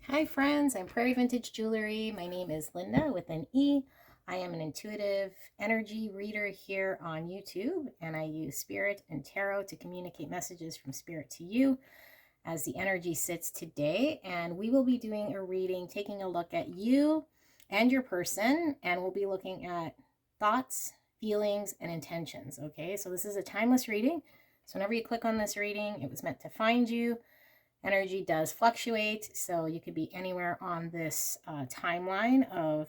Hi friends, I'm Prairie Vintage Jewelry. My name is Linda with an E. I am an intuitive energy reader here on YouTube, and I use Spirit and Tarot to communicate messages from Spirit to you as the energy sits today. And we will be doing a reading, taking a look at you and your person, and we'll be looking at thoughts, feelings, and intentions. Okay, so this is a timeless reading. So whenever you click on this reading, it was meant to find you. Energy does fluctuate, so you could be anywhere on this timeline of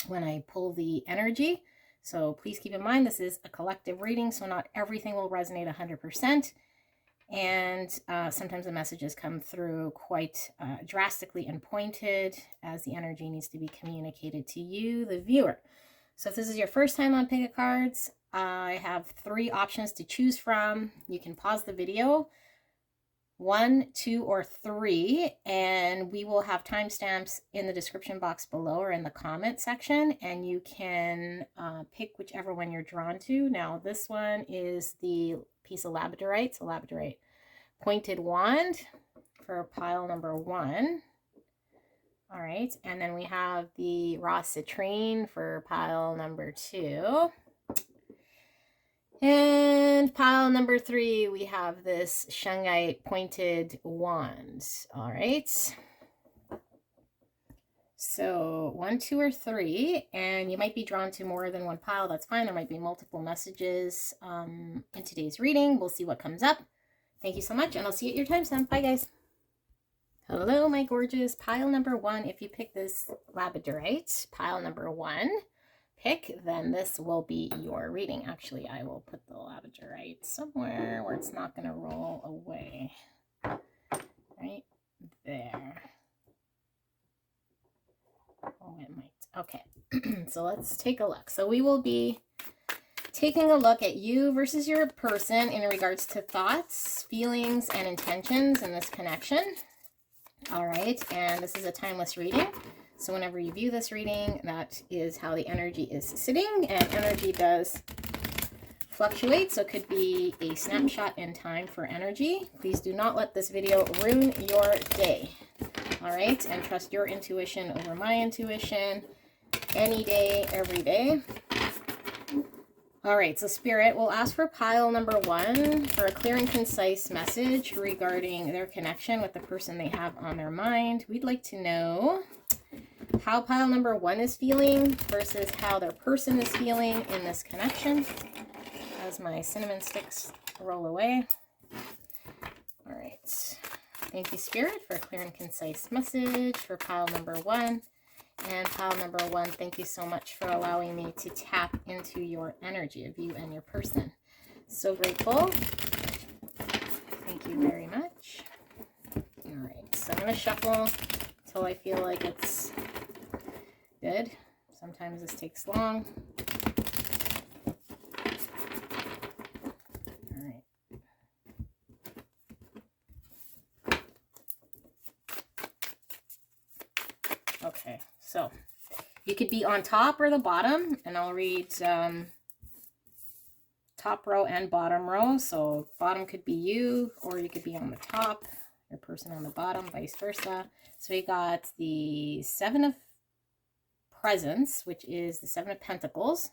when I pull the energy. So please keep in mind this is a collective reading, so not everything will resonate 100%. And sometimes the messages come through quite drastically and pointed as the energy needs to be communicated to you, the viewer. So if this is your first time on Pick a Cards, I have 3 options to choose from. You can pause the video, 1, 2, or 3, and we will have timestamps in the description box below or in the comment section, and you can pick whichever one you're drawn to. Now this one is the piece of Labradorite, so Labradorite pointed wand for pile number 1. All right, and then we have the raw citrine for pile number 2. And pile number 3, we have this shungite pointed wand. All right. So 1, 2, or 3, and you might be drawn to more than one pile. That's fine. There might be multiple messages in today's reading. We'll see what comes up. Thank you so much, and I'll see you at your timestamp. Bye, guys. Hello, my gorgeous. Pile number 1, if you pick this Labradorite, pile number 1, then this will be your reading. Actually, I will put the Labradorite somewhere where it's not going to roll away. Right there. Oh, it might. Okay, so let's take a look. So we will be taking a look at you versus your person in regards to thoughts, feelings, and intentions in this connection. All right, and this is a timeless reading. So whenever you view this reading, that is how the energy is sitting, and energy does fluctuate, so it could be a snapshot in time for energy. Please do not let this video ruin your day. All right, and trust your intuition over my intuition any day, every day. All right, so Spirit will ask for pile number 1 for a clear and concise message regarding their connection with the person they have on their mind. We'd like to know how pile number 1 is feeling versus how their person is feeling in this connection as my cinnamon sticks roll away. All right. Thank you, Spirit, for a clear and concise message for pile number 1. And pile number 1, thank you so much for allowing me to tap into your energy of you and your person. So grateful. Thank you very much. All right, so I'm going to shuffle until I feel like it's good. Sometimes this takes long. All right. Okay, so you could be on top or the bottom, and I'll read top row and bottom row. So bottom could be you, or you could be on the top, your person on the bottom, vice versa. So we got the 7 of Presents, which is the 7 of Pentacles.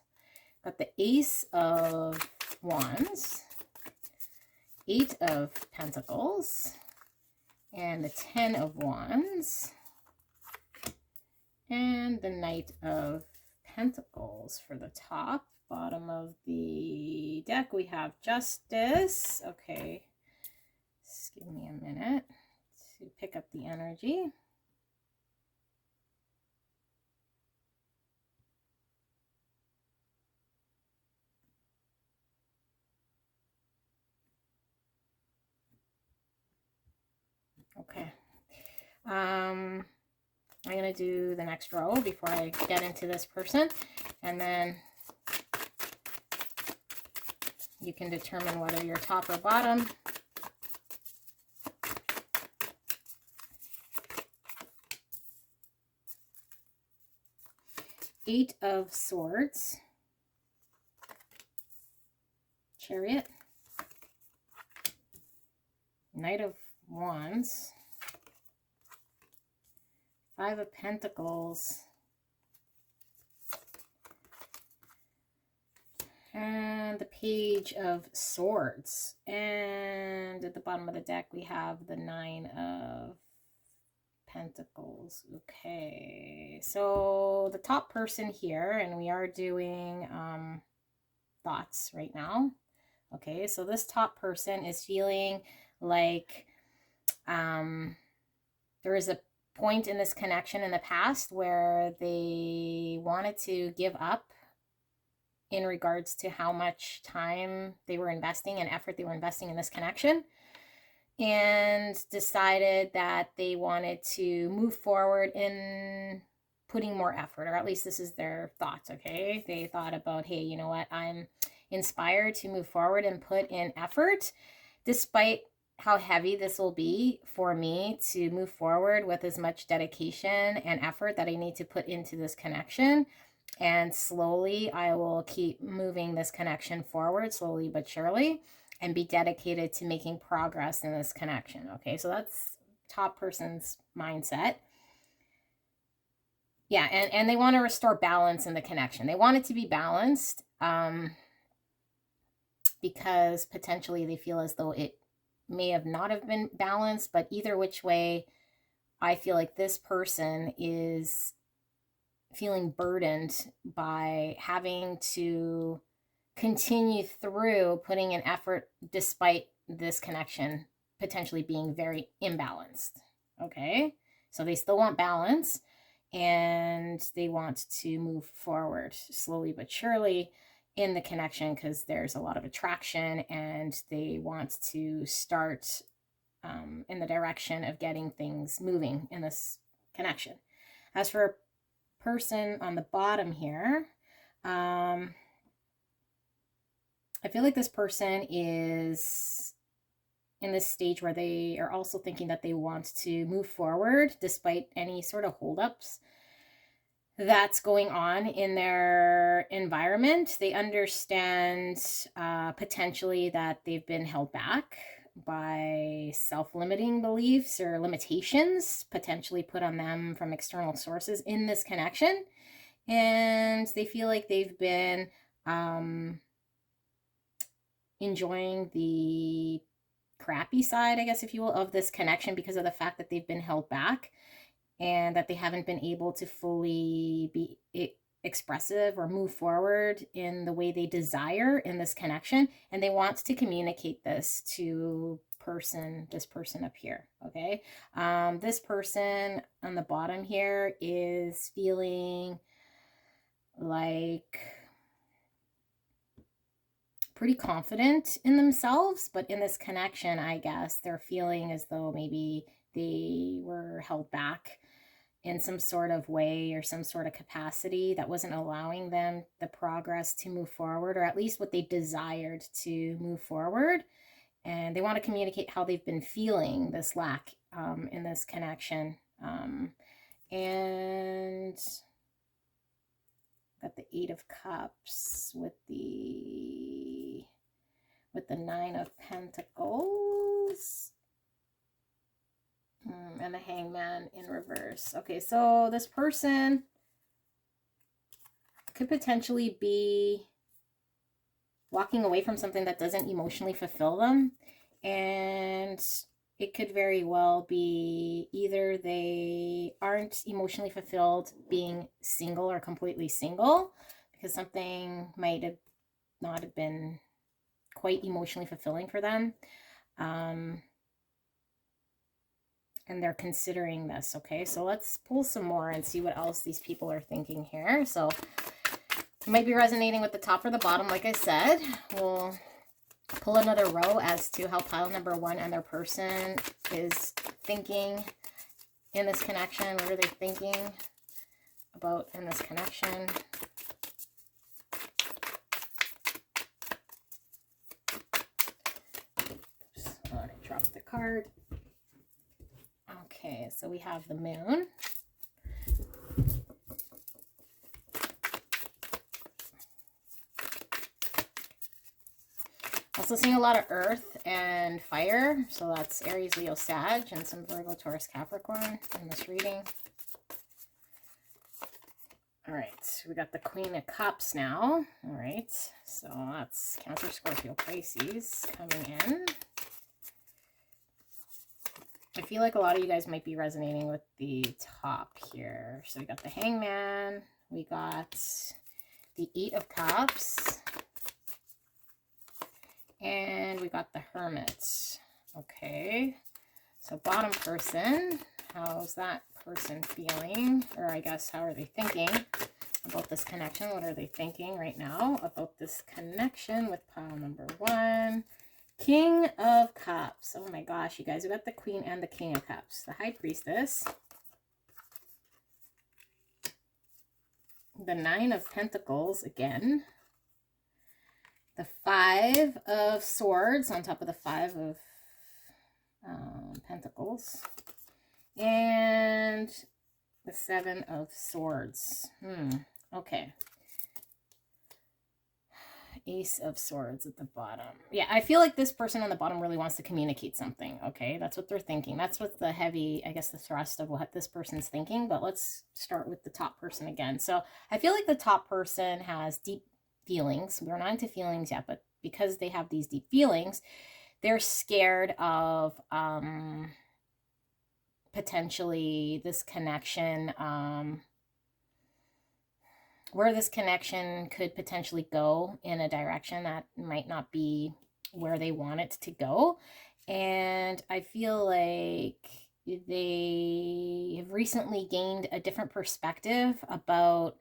Got the Ace of Wands, 8 of Pentacles, and the 10 of Wands, and the Knight of Pentacles for the top. Bottom of the deck, we have Justice. Okay, just give me a minute to pick up the energy. Okay. I'm going to do the next row before I get into this person, and then you can determine whether you're top or bottom. Eight of Swords, Chariot, Knight of Wands, Five of Pentacles. And the Page of Swords. And at the bottom of the deck, we have the Nine of Pentacles. Okay, so the top person here, and we are doing thoughts right now. Okay, so this top person is feeling like there is a point in this connection in the past where they wanted to give up in regards to how much time they were investing and effort they were investing in this connection, and decided that they wanted to move forward in putting more effort, or at least this is their thoughts, okay? They thought about, hey, you know what? I'm inspired to move forward and put in effort, despite how heavy this will be for me to move forward with as much dedication and effort that I need to put into this connection. And slowly I will keep moving this connection forward, slowly but surely, and be dedicated to making progress in this connection. Okay, so that's top person's mindset. Yeah, and they want to restore balance in the connection. They want it to be balanced because potentially they feel as though it may have not have been balanced, but either which way, I feel like this person is feeling burdened by having to continue through putting in effort despite this connection potentially being very imbalanced. Okay, so they still want balance and they want to move forward slowly but surely in the connection because there's a lot of attraction, and they want to start in the direction of getting things moving in this connection. As for a person on the bottom here, I feel like this person is in this stage where they are also thinking that they want to move forward despite any sort of holdups that's going on in their environment. They understand potentially that they've been held back by self-limiting beliefs or limitations potentially put on them from external sources in this connection. And they feel like they've been enjoying the crappy side, I guess, if you will, of this connection because of the fact that they've been held back and that they haven't been able to fully be expressive or move forward in the way they desire in this connection. And they want to communicate this to this person up here. Okay, this person on the bottom here is feeling like pretty confident in themselves, but in this connection, I guess they're feeling as though maybe they were held back in some sort of way or some sort of capacity that wasn't allowing them the progress to move forward, or at least what they desired to move forward. And they want to communicate how they've been feeling this lack in this connection. And got the Eight of Cups with the Nine of Pentacles. And the Hangman in reverse. Okay, so this person could potentially be walking away from something that doesn't emotionally fulfill them. And it could very well be either they aren't emotionally fulfilled being single or completely single, because something might have not have been quite emotionally fulfilling for them. And they're considering this. Okay, so let's pull some more and see what else these people are thinking here. So you might be resonating with the top or the bottom. Like I said, we'll pull another row as to how pile number one and their person is thinking in this connection. What are they thinking about in this connection? Oops, I dropped the card. Okay, so we have the Moon. Also seeing a lot of Earth and Fire, so that's Aries, Leo, Sag, and some Virgo, Taurus, Capricorn in this reading. All right, we got the Queen of Cups now. All right, so that's Cancer, Scorpio, Pisces coming in. I feel like a lot of you guys might be resonating with the top here. So we got the Hangman, we got the 8 of Cups, and we got the Hermit. Okay, so bottom person, how's that person feeling? Or I guess, how are they thinking about this connection? What are they thinking right now about this connection with pile number 1? King of Cups. Oh my gosh, you guys, we got the Queen and the King of Cups. The High Priestess. The 9 of Pentacles again. The 5 of Swords on top of the 5 of Pentacles. And the 7 of Swords. Okay. Ace of Swords at the bottom. Yeah, I feel like this person on the bottom really wants to communicate something, okay? That's what they're thinking. That's what the heavy, I guess, the thrust of what this person's thinking. But let's start with the top person again. So I feel like the top person has deep feelings. We're not into feelings yet, but because they have these deep feelings, they're scared of potentially this connection, where this connection could potentially go in a direction that might not be where they want it to go. And I feel like they have recently gained a different perspective about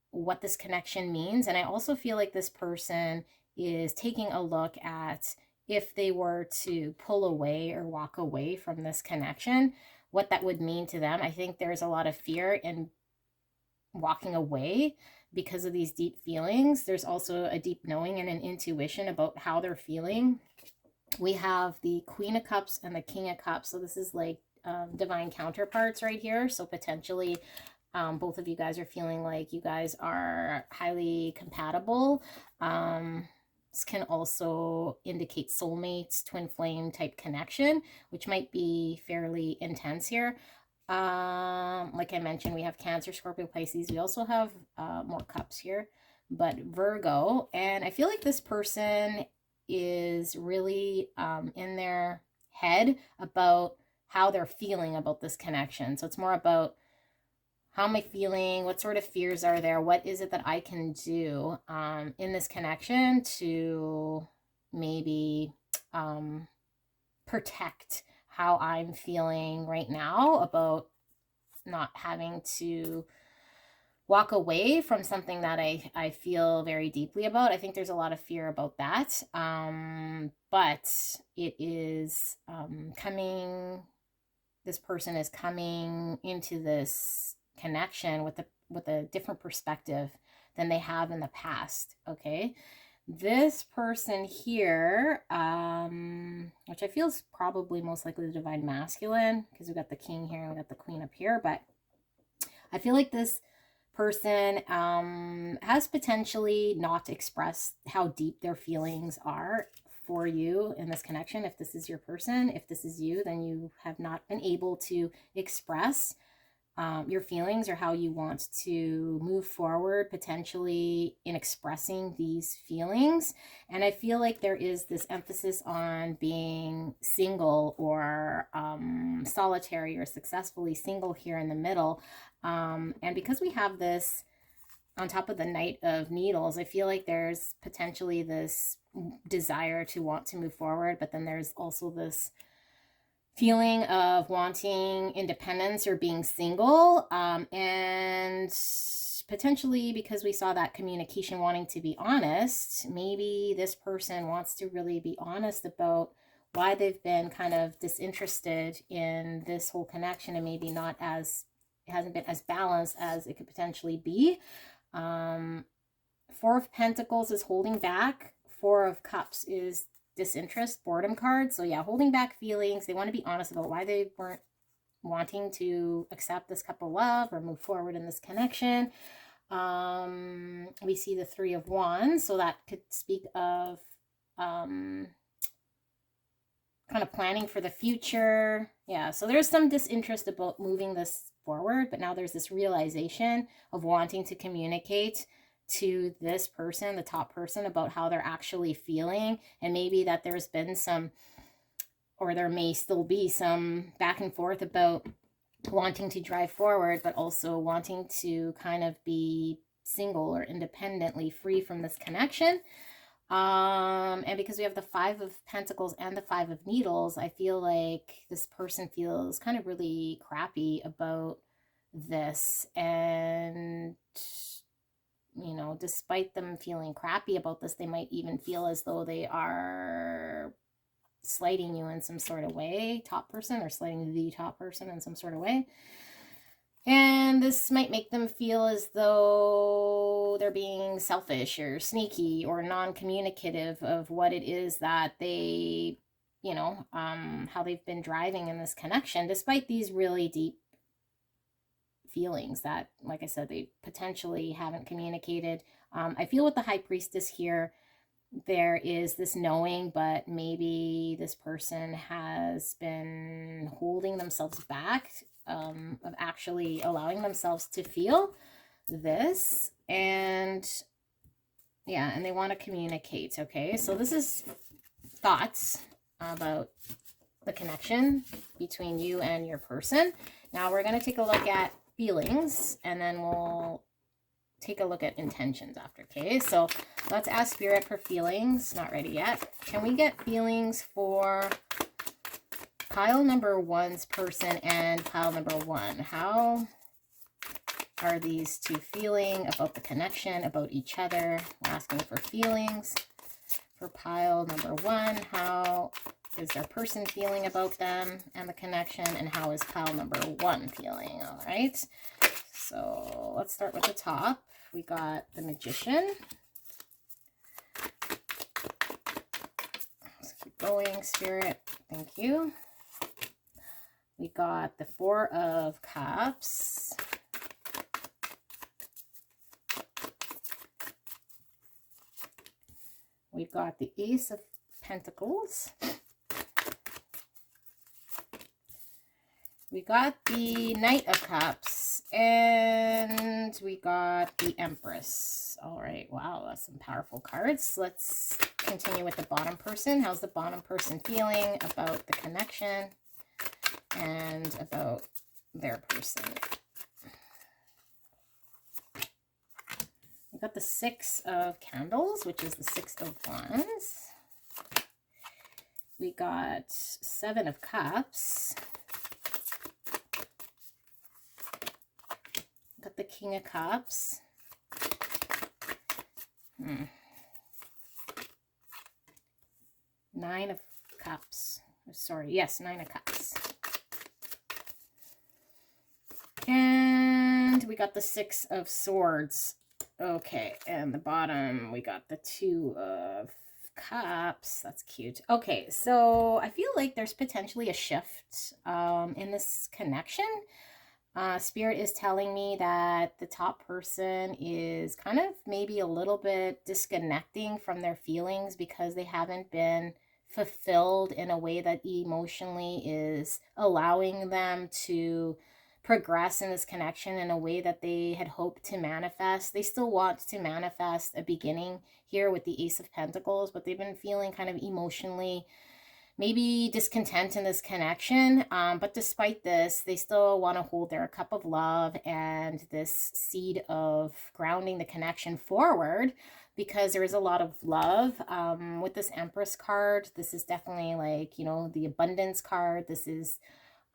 what this connection means. And I also feel like this person is taking a look at, if they were to pull away or walk away from this connection, what that would mean to them. I think there's a lot of fear in walking away because of these deep feelings. There's also a deep knowing and an intuition about how they're feeling. We have the Queen of Cups and the King of Cups. So this is like divine counterparts right here. So potentially both of you guys are feeling like you guys are highly compatible. This can also indicate soulmates, twin flame type connection, which might be fairly intense here. Like I mentioned, we have Cancer, Scorpio, Pisces. We also have more cups here, but Virgo. And I feel like this person is really in their head about how they're feeling about this connection. So it's more about, how am I feeling? What sort of fears are there? What is it that I can do in this connection to maybe protect how I'm feeling right now about not having to walk away from something that I feel very deeply about. I think there's a lot of fear about that. But it is coming, this person is coming into this connection with a different perspective than they have in the past. Okay, this person here, which I feel is probably most likely the divine masculine, because we got the king here and we got the queen up here, but I feel like this person has potentially not expressed how deep their feelings are for you in this connection. If this is your person, if this is you, then you have not been able to express your feelings or how you want to move forward potentially in expressing these feelings. And I feel like there is this emphasis on being single or solitary or successfully single here in the middle. And because we have this on top of the Knight of Needles, I feel like there's potentially this desire to want to move forward, but then there's also this feeling of wanting independence or being single, and potentially because we saw that communication wanting to be honest, maybe this person wants to really be honest about why they've been kind of disinterested in this whole connection, and maybe not as, it hasn't been as balanced as it could potentially be. Four of Pentacles is holding back. Four of Cups is disinterest, boredom card. So yeah, holding back feelings. They want to be honest about why they weren't wanting to accept this cup of love or move forward in this connection. We see the Three of Wands, so that could speak of kind of planning for the future. Yeah, so there's some disinterest about moving this forward, but now there's this realization of wanting to communicate to this person, the top person, about how they're actually feeling, and maybe that there's been some, or there may still be some back and forth about wanting to drive forward, but also wanting to kind of be single or independently free from this connection. And because we have the 5 of Pentacles and the 5 of Needles, I feel like this person feels kind of really crappy about this. And, you know, despite them feeling crappy about this, they might even feel as though they are slighting you in some sort of way, top person, or slighting the top person in some sort of way. And this might make them feel as though they're being selfish or sneaky or non-communicative of what it is that they, you know, how they've been driving in this connection, despite these really deep feelings that, like I said, they potentially haven't communicated. I feel with the High Priestess here, there is this knowing, but maybe this person has been holding themselves back of actually allowing themselves to feel this. And yeah, and they want to communicate. Okay, so this is thoughts about the connection between you and your person. Now we're going to take a look at feelings, and then we'll take a look at intentions after. Okay, so let's ask Spirit for feelings. Not ready yet. Can we get feelings for pile number 1's person and pile number 1? How are these two feeling about the connection, about each other? We're asking for feelings for pile number 1. How is their person feeling about them and the connection? And how is pile number 1 feeling? All right, so let's start with the top. We got the Magician. Let's keep going, Spirit. Thank you. We got the 4 of Cups. We've got the Ace of Pentacles. We got the Knight of Cups, and we got the Empress. All right, wow, that's some powerful cards. Let's continue with the bottom person. How's the bottom person feeling about the connection and about their person? We got the 6 of Candles, which is the 6 of Wands. We got 7 of Cups. Got the King of Cups. 9 of Cups. Sorry, yes, 9 of Cups. And we got the 6 of Swords. Okay, and the bottom, we got the 2 of Cups. That's cute. Okay, so I feel like there's potentially a shift in this connection. Spirit is telling me that the top person is kind of maybe a little bit disconnecting from their feelings because they haven't been fulfilled in a way that emotionally is allowing them to progress in this connection in a way that they had hoped to manifest. They still want to manifest a beginning here with the Ace of Pentacles, but they've been feeling kind of emotionally maybe discontent in this connection, but despite this, they still want to hold their cup of love and this seed of grounding the connection forward, because there is a lot of love with this Empress card. This is definitely like, you know, the abundance card. This is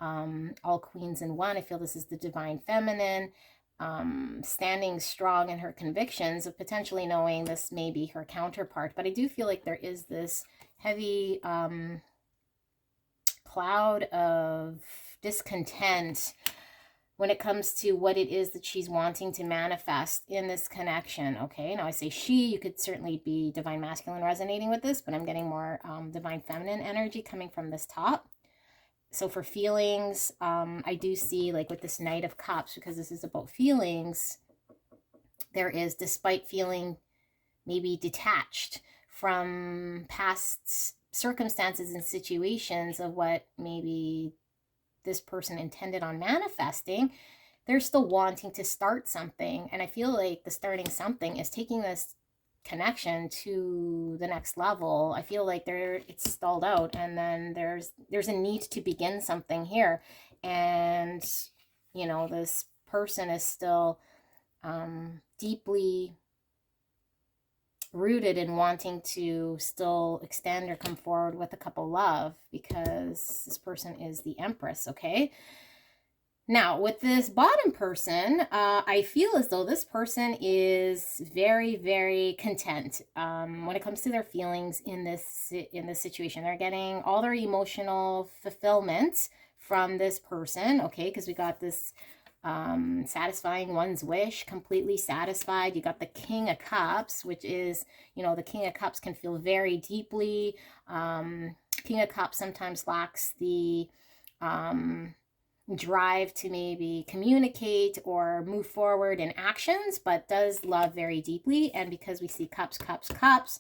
all queens in one. I feel this is the divine feminine, standing strong in her convictions of potentially knowing this may be her counterpart. But I do feel like there is this heavy cloud of discontent when it comes to what it is that she's wanting to manifest in this connection. Okay, now I say she, you could certainly be divine masculine resonating with this, but I'm getting more divine feminine energy coming from this top. So for feelings, I do see, like with this Knight of Cups, because this is about feelings, there is, despite feeling maybe detached from past circumstances and situations of what maybe this person intended on manifesting, they're still wanting to start something. And I feel like the starting something is taking this connection to the next level. I feel like it's stalled out, and then there's a need to begin something here. And you know, this person is still deeply rooted in wanting to still extend or come forward with a couple love, because this person is the Empress. Okay, now with this bottom person, I feel as though this person is very, very content when it comes to their feelings in this situation. They're getting all their emotional fulfillment from this person. Okay, because we got this satisfying one's wish, completely satisfied. You got the King of Cups, which is, you know, the King of Cups can feel very deeply. King of Cups sometimes lacks the drive to maybe communicate or move forward in actions, but does love very deeply. And because we see cups, cups, cups,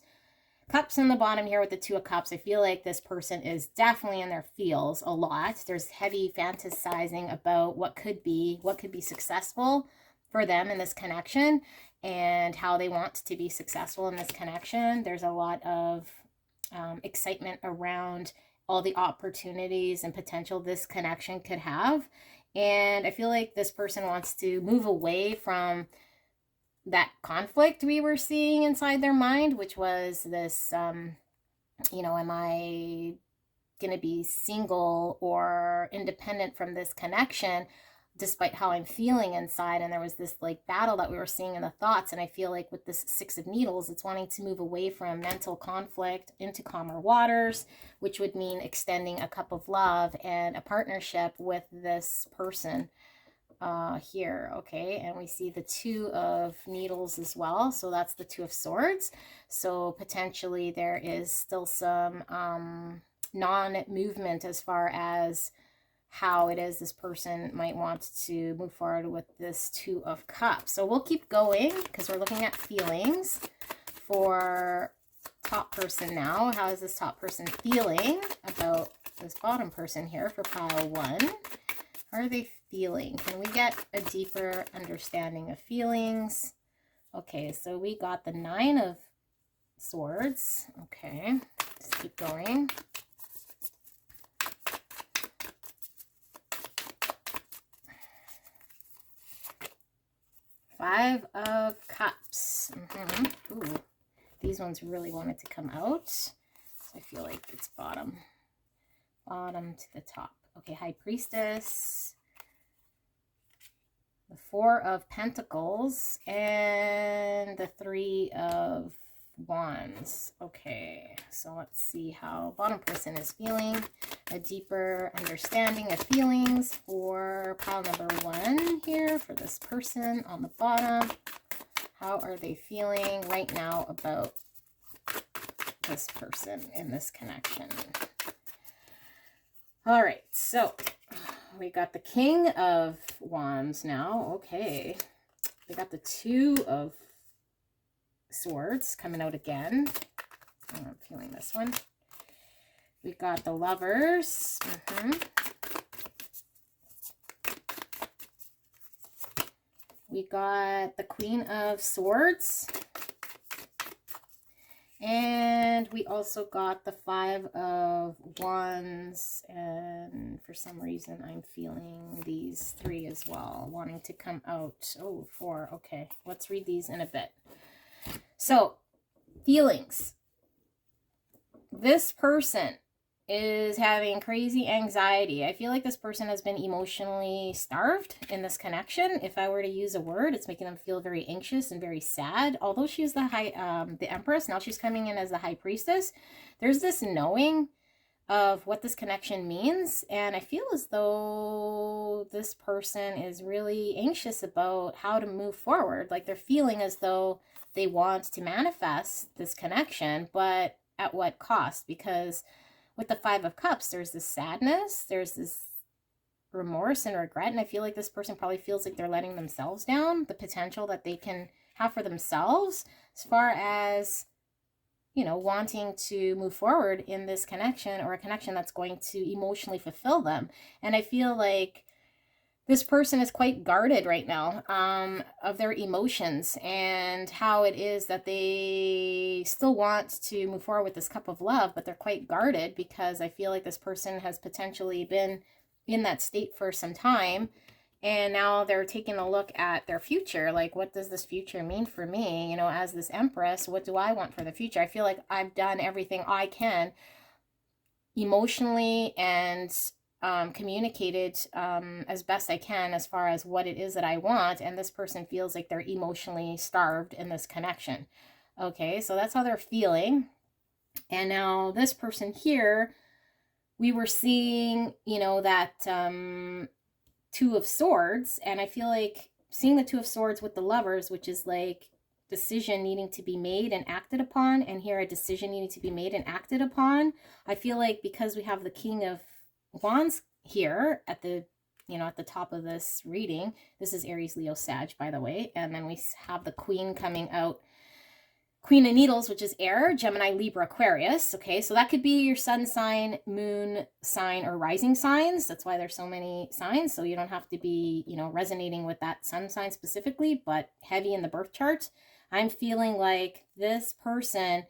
cups in the bottom here with the Two of Cups, I feel like this person is definitely in their feels a lot. There's heavy fantasizing about what could be successful for them in this connection, and how they want to be successful in this connection. There's a lot of excitement around all the opportunities and potential this connection could have. And I feel like this person wants to move away from that conflict we were seeing inside their mind, which was this, you know, am I going to be single or independent from this connection, despite how I'm feeling inside? And there was this like battle that we were seeing in the thoughts. And I feel like with this Six of Needles, it's wanting to move away from mental conflict into calmer waters, which would mean extending a cup of love and a partnership with this person here. Okay, and we see the Two of Needles as well, so that's the Two of Swords. So potentially there is still some non-movement as far as how it is this person might want to move forward with this Two of Cups. So we'll keep going because we're looking at feelings for top person now. How is this top person feeling about this bottom person here for pile one? How are they feeling? Can we get a deeper understanding of feelings? Okay, so we got the Nine of Swords. Okay, just keep going. Five of Cups. Ooh, these ones really wanted to come out. So I feel like it's bottom to the top. Okay, High Priestess. The Four of Pentacles and the Three of Wands. Okay, so let's see how bottom person is feeling. A deeper understanding of feelings for pile number one here for this person on the bottom. How are they feeling right now about this person in this connection? All right, so we got the King of Wands now. Okay, we got the Two of Swords coming out again. I'm feeling this one. We got the Lovers. We got the Queen of Swords. And we also got the Five of Wands. And for some reason, I'm feeling these three as well, wanting to come out. Oh, four. Okay, let's read these in a bit. So, feelings. This person is having crazy anxiety. I feel like this person has been emotionally starved in this connection. If I were to use a word, it's making them feel very anxious and very sad. Although she's the Empress, now she's coming in as the High Priestess. There's this knowing of what this connection means, and I feel as though this person is really anxious about how to move forward. Like they're feeling as though they want to manifest this connection, but at what cost? Because with the Five of Cups, there's this sadness, there's this remorse and regret, and I feel like this person probably feels like they're letting themselves down, the potential that they can have for themselves as far as, you know, wanting to move forward in this connection, or a connection that's going to emotionally fulfill them. And I feel like this person is quite guarded right now of their emotions and how it is that they still want to move forward with this cup of love, but they're quite guarded because I feel like this person has potentially been in that state for some time. And now they're taking a look at their future. Like, what does this future mean for me? You know, as this Empress, what do I want for the future? I feel like I've done everything I can emotionally and communicated as best I can as far as what it is that I want. And this person feels like they're emotionally starved in this connection. Okay, so that's how they're feeling. And now this person here, we were seeing, you know, that Two of Swords, and I feel like seeing the Two of Swords with the Lovers, which is like decision needing to be made and acted upon, and here a decision needing to be made and acted upon. I feel like because we have the King of Wands here at the, you know, at the top of this reading, this is Aries, Leo, Sag, by the way, and then we have the Queen coming out, Queen of Needles, which is air, Gemini, Libra, Aquarius. Okay, so that could be your sun sign, moon sign, or rising signs. That's why there's so many signs. So you don't have to be, you know, resonating with that sun sign specifically, but heavy in the birth chart. I'm feeling like this person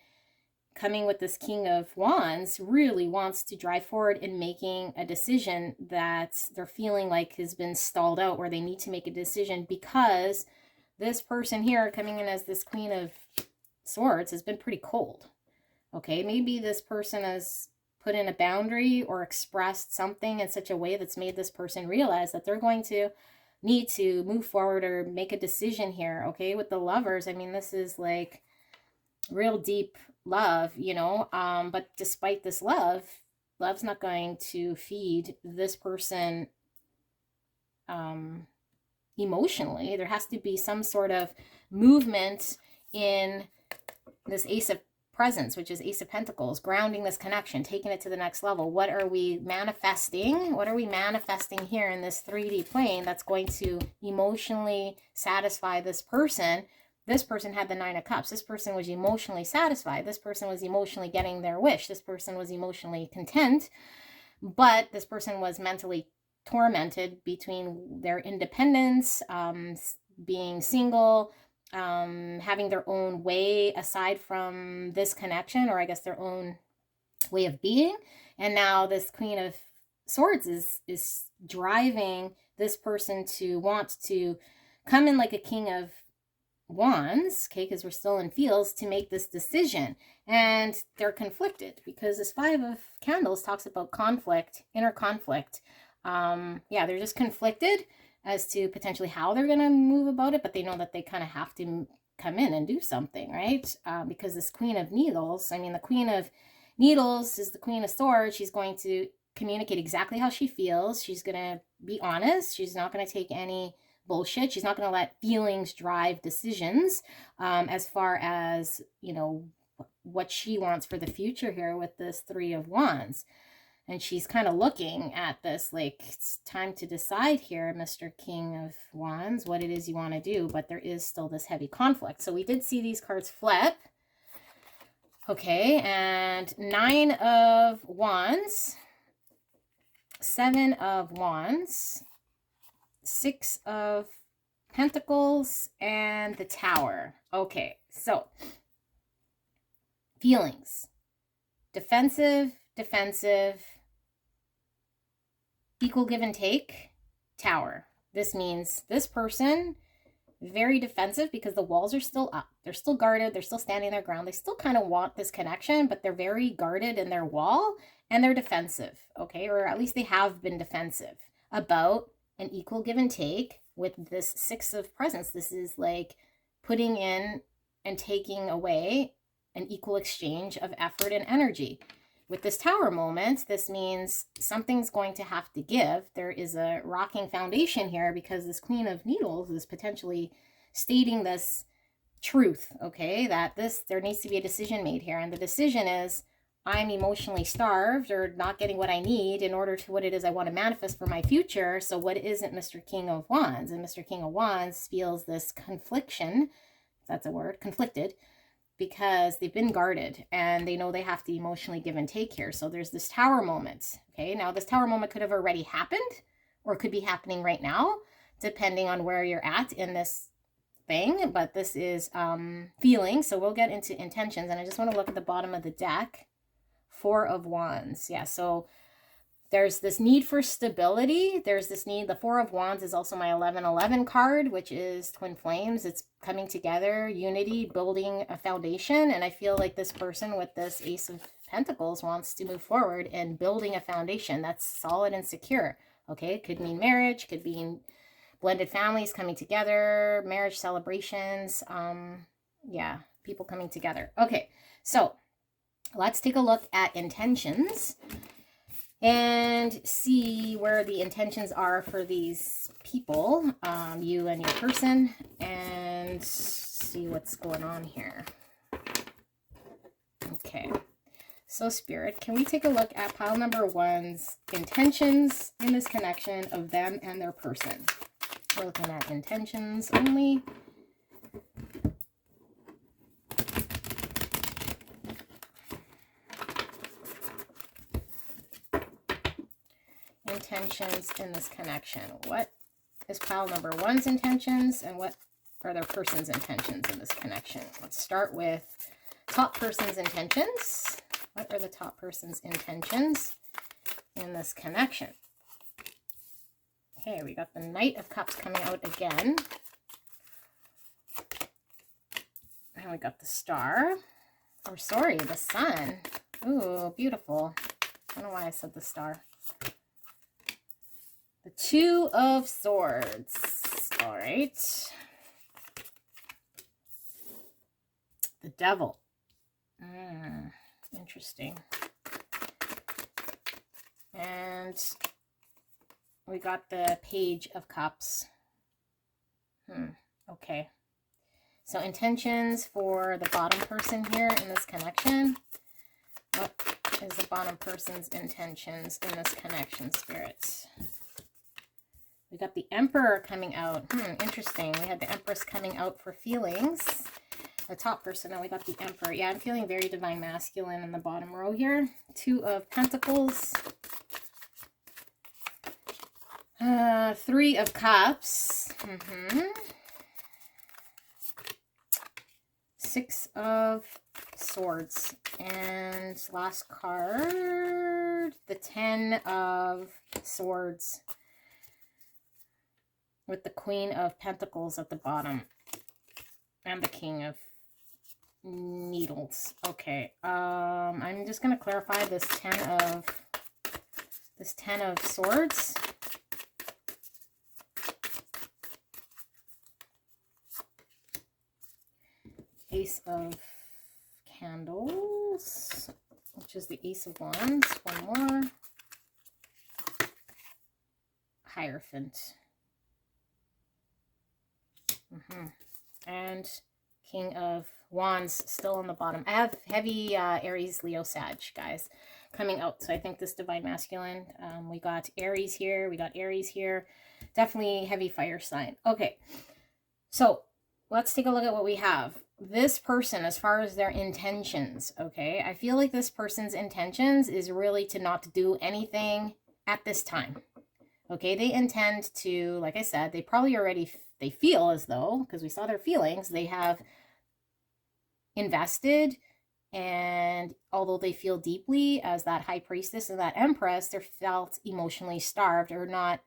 coming with this King of Wands really wants to drive forward in making a decision that they're feeling like has been stalled out, where they need to make a decision because this person here coming in as this Queen of Swords has been pretty cold. Okay, maybe this person has put in a boundary or expressed something in such a way that's made this person realize that they're going to need to move forward or make a decision here. Okay, with the Lovers, I mean, this is like real deep love, you know, but despite this love's not going to feed this person emotionally. There has to be some sort of movement in this Ace of Presents, which is Ace of Pentacles, grounding this connection, taking it to the next level. What are we manifesting? What are we manifesting here in this 3D plane that's going to emotionally satisfy this person? This person had the Nine of Cups. This person was emotionally satisfied. This person was emotionally getting their wish. This person was emotionally content, but this person was mentally tormented between their independence, being single, having their own way aside from this connection, or I guess their own way of being. And now this Queen of Swords is driving this person to want to come in like a King of Wands, okay, because we're still in feels, to make this decision. And they're conflicted because this Five of Candles talks about conflict, inner conflict. Yeah, they're just conflicted as to potentially how they're going to move about it, but they know that they kind of have to come in and do something, right? Because this Queen of Needles, I mean, the Queen of Needles is the Queen of Swords. She's going to communicate exactly how she feels. She's going to be honest. She's not going to take any bullshit. She's not going to let feelings drive decisions as far as, you know, what she wants for the future here with this Three of Wands. And she's kind of looking at this like, it's time to decide here, Mr. King of Wands, what it is you want to do. But there is still this heavy conflict. So we did see these cards flip. Okay, and Nine of Wands, Seven of Wands, Six of Pentacles, and the Tower. Okay, so feelings. Defensive, defensive, equal give and take, Tower. This means this person, very defensive because the walls are still up. They're still guarded. They're still standing their ground. They still kind of want this connection, but they're very guarded in their wall and they're defensive, okay? Or at least they have been defensive about an equal give and take with this Six of Presents. This is like putting in and taking away an equal exchange of effort and energy. With this Tower moment, this means something's going to have to give. There is a rocking foundation here because this Queen of Needles is potentially stating this truth, okay, that there needs to be a decision made here. And the decision is, I'm emotionally starved or not getting what I need in order to what it is I want to manifest for my future. So what isn't Mr. King of Wands? And Mr. King of Wands feels this confliction, if that's a word, conflicted, because they've been guarded and they know they have to emotionally give and take here. So there's this Tower moment. Okay, now this Tower moment could have already happened, or could be happening right now, depending on where you're at in this thing. But this is feeling. So we'll get into intentions. And I just want to look at the bottom of the deck. 4 of Wands. Yeah, so there's this need for stability. There's this need. The 4 of Wands is also my 1111 card, which is twin flames. It's coming together, unity, building a foundation. And I feel like this person with this Ace of Pentacles wants to move forward and building a foundation that's solid and secure. Okay, could mean marriage, could mean blended families coming together, marriage celebrations. Yeah, people coming together. Okay, so let's take a look at intentions and see where the intentions are for these people, you and your person, and see what's going on here. Okay, so Spirit, can we take a look at pile number 1's intentions in this connection of them and their person? We're looking at intentions only. Intentions in this connection. What is pile number 1's intentions and what are their person's intentions in this connection? Let's start with top person's intentions. What are the top person's intentions in this connection? Okay, we got the Knight of Cups coming out again. And we got the Star. Or sorry, the Sun. Ooh, beautiful. I don't know why I said the Star. The 2 of Swords. All right. The Devil. Interesting. And we got the Page of Cups. Okay. So intentions for the bottom person here in this connection. What is the bottom person's intentions in this connection, spirits? We got the Emperor coming out. Interesting. We had the Empress coming out for feelings. The top person, now we got the Emperor. Yeah, I'm feeling very divine masculine in the bottom row here. 2 of Pentacles. 3 of Cups. 6 of Swords. And last card, the 10 of Swords. With the Queen of Pentacles at the bottom. And the King of Needles. Okay. I'm just gonna clarify this 10 of Swords. Ace of Candles, which is the Ace of Wands. One more. Hierophant. And King of Wands still on the bottom. I have heavy Aries, Leo, Sag, guys, coming out. So I think this divine masculine, we got Aries here. We got Aries here. Definitely heavy fire sign. Okay. So let's take a look at what we have. This person, as far as their intentions, okay, I feel like this person's intentions is really to not do anything at this time. Okay, they intend to, like I said, they probably already, they feel as though, because we saw their feelings, they have invested, and although they feel deeply as that High Priestess and that Empress, they're felt emotionally starved or not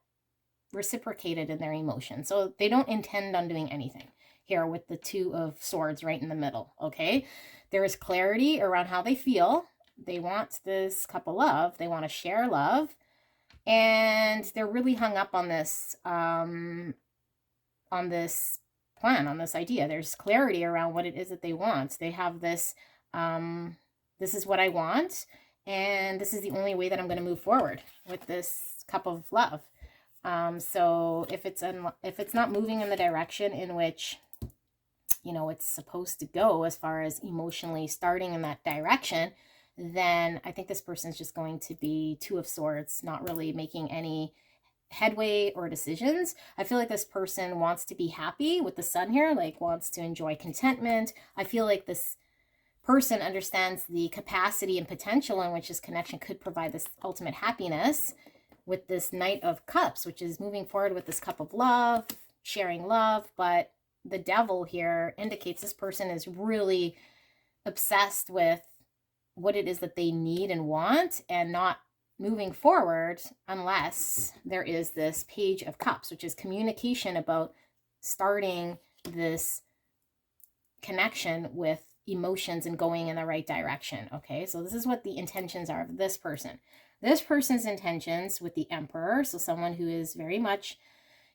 reciprocated in their emotions. So they don't intend on doing anything here with the 2 of Swords right in the middle, okay? There is clarity around how they feel. They want this cup of love. They want to share love. And they're really hung up on this plan, on this idea. There's clarity around what it is that they want. They have this, this is what I want, and this is the only way that I'm going to move forward with this cup of love. So if it's not moving in the direction in which, you know, it's supposed to go as far as emotionally starting in that direction, then I think this person's just going to be 2 of Swords, not really making any headway or decisions. I feel like this person wants to be happy with the Sun here, like wants to enjoy contentment. I feel like this person understands the capacity and potential in which this connection could provide this ultimate happiness with this Knight of Cups, which is moving forward with this cup of love, sharing love. But the Devil here indicates this person is really obsessed with what it is that they need and want, and not moving forward unless there is this Page of Cups, which is communication about starting this connection with emotions and going in the right direction. Okay, so this is what the intentions are of this person. This person's intentions with the Emperor, so someone who is very much,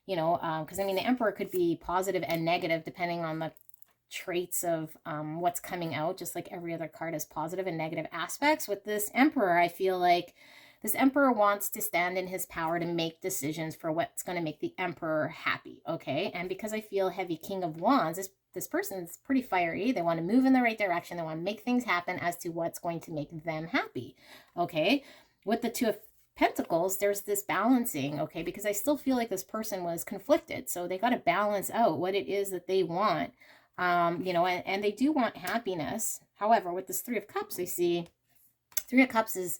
you know, because I mean, the Emperor could be positive and negative depending on the traits of what's coming out, just like every other card has positive and negative aspects. With this Emperor, I feel like this Emperor wants to stand in his power to make decisions for what's going to make the Emperor happy, okay? And because I feel heavy King of Wands, this person's pretty fiery. They want to move in the right direction. They want to make things happen as to what's going to make them happy, okay? With the Two of Pentacles, there's this balancing, okay? Because I still feel like this person was conflicted. So they got to balance out what it is that they want, you know, and they do want happiness. However, with this Three of Cups, I see Three of Cups is,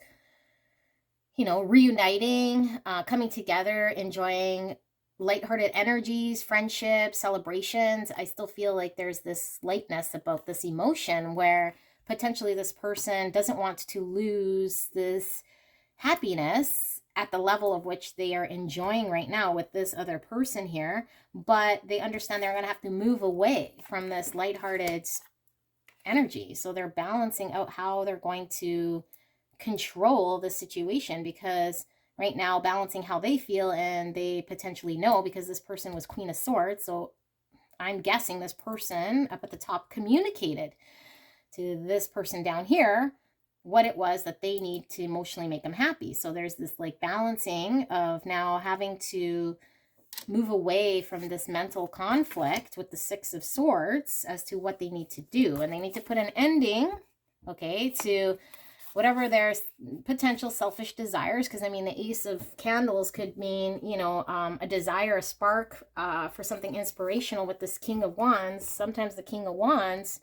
you know, reuniting, coming together, enjoying lighthearted energies, friendships, celebrations. I still feel like there's this lightness about this emotion where potentially this person doesn't want to lose this happiness at the level of which they are enjoying right now with this other person here, but they understand they're going to have to move away from this lighthearted energy. So they're balancing out how they're going to control the situation, because right now balancing how they feel, and they potentially know, because this person was Queen of Swords, so I'm guessing this person up at the top communicated to this person down here what it was that they need to emotionally make them happy. So there's this like balancing of now having to move away from this mental conflict with the Six of Swords as to what they need to do, and they need to put an ending, okay, to whatever their potential selfish desires. Because I mean, the Ace of Candles could mean, you know, a desire, a spark for something inspirational. With this King of Wands, sometimes the King of Wands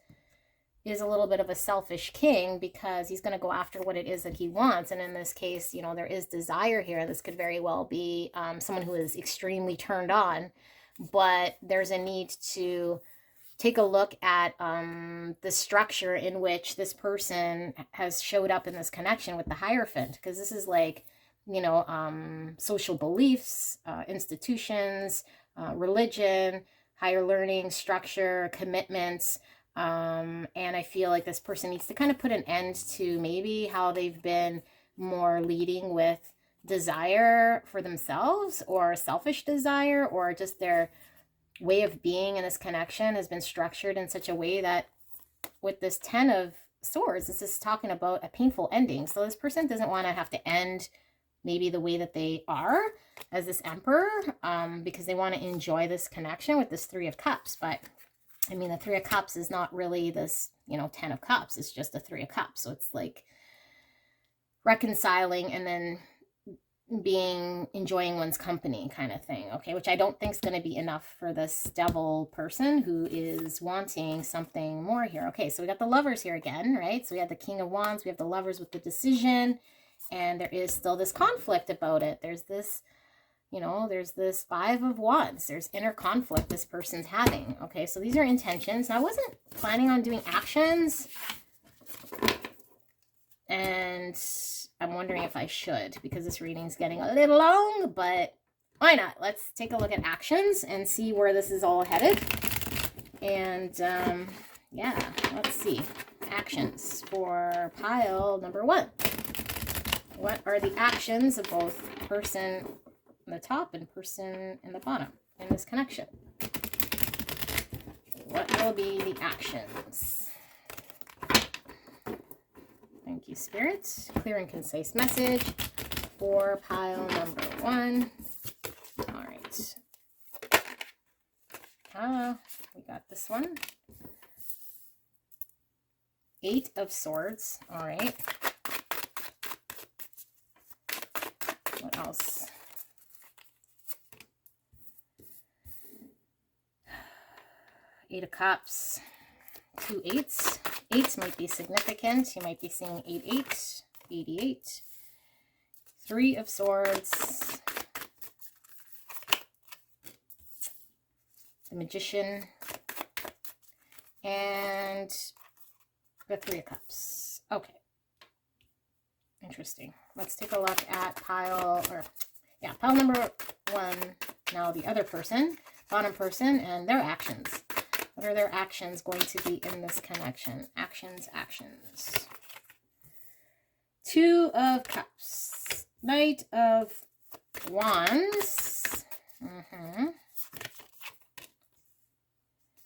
is a little bit of a selfish king, because he's going to go after what it is that he wants. And in this case, you know, there is desire here. This could very well be someone who is extremely turned on, but there's a need to take a look at the structure in which this person has showed up in this connection with the Hierophant, because this is like, you know, social beliefs, institutions, religion, higher learning, structure, commitments. And I feel like this person needs to kind of put an end to maybe how they've been more leading with desire for themselves, or selfish desire, or just their way of being in this connection has been structured in such a way that with this Ten of Swords, this is talking about a painful ending. So this person doesn't want to have to end maybe the way that they are as this Emperor, because they want to enjoy this connection with this Three of Cups. But I mean, the Three of Cups is not really this, you know, Ten of Cups. It's just a Three of Cups. So it's like reconciling and then enjoying one's company kind of thing, okay, which I don't think is going to be enough for this Devil person who is wanting something more here. Okay, so we got the Lovers here again, right? So we have the King of Wands, we have the Lovers with the decision, and there is still this conflict about it. There's this, you know, there's this Five of Wands. There's inner conflict this person's having. Okay, so these are intentions. Now, I wasn't planning on doing actions, and I'm wondering if I should, because this reading's getting a little long, but why not? Let's take a look at actions and see where this is all headed. And yeah, let's see. Actions for pile number 1. What are the actions of both person in the top and person in the bottom in this connection? What will be the actions? Thank you, Spirit. Clear and concise message for pile number 1. All right. We got this one. 8 of Swords. All right. What else? 8 of Cups. 2 8s. 8s might be significant. You might be seeing 8 8, 88. Three of Swords, the Magician, and the Three of Cups. Okay. Interesting. Let's take a look at pile number 1. Now the other person, bottom person, and their actions. What are their actions going to be in this connection? Actions. Two of Cups. Knight of Wands.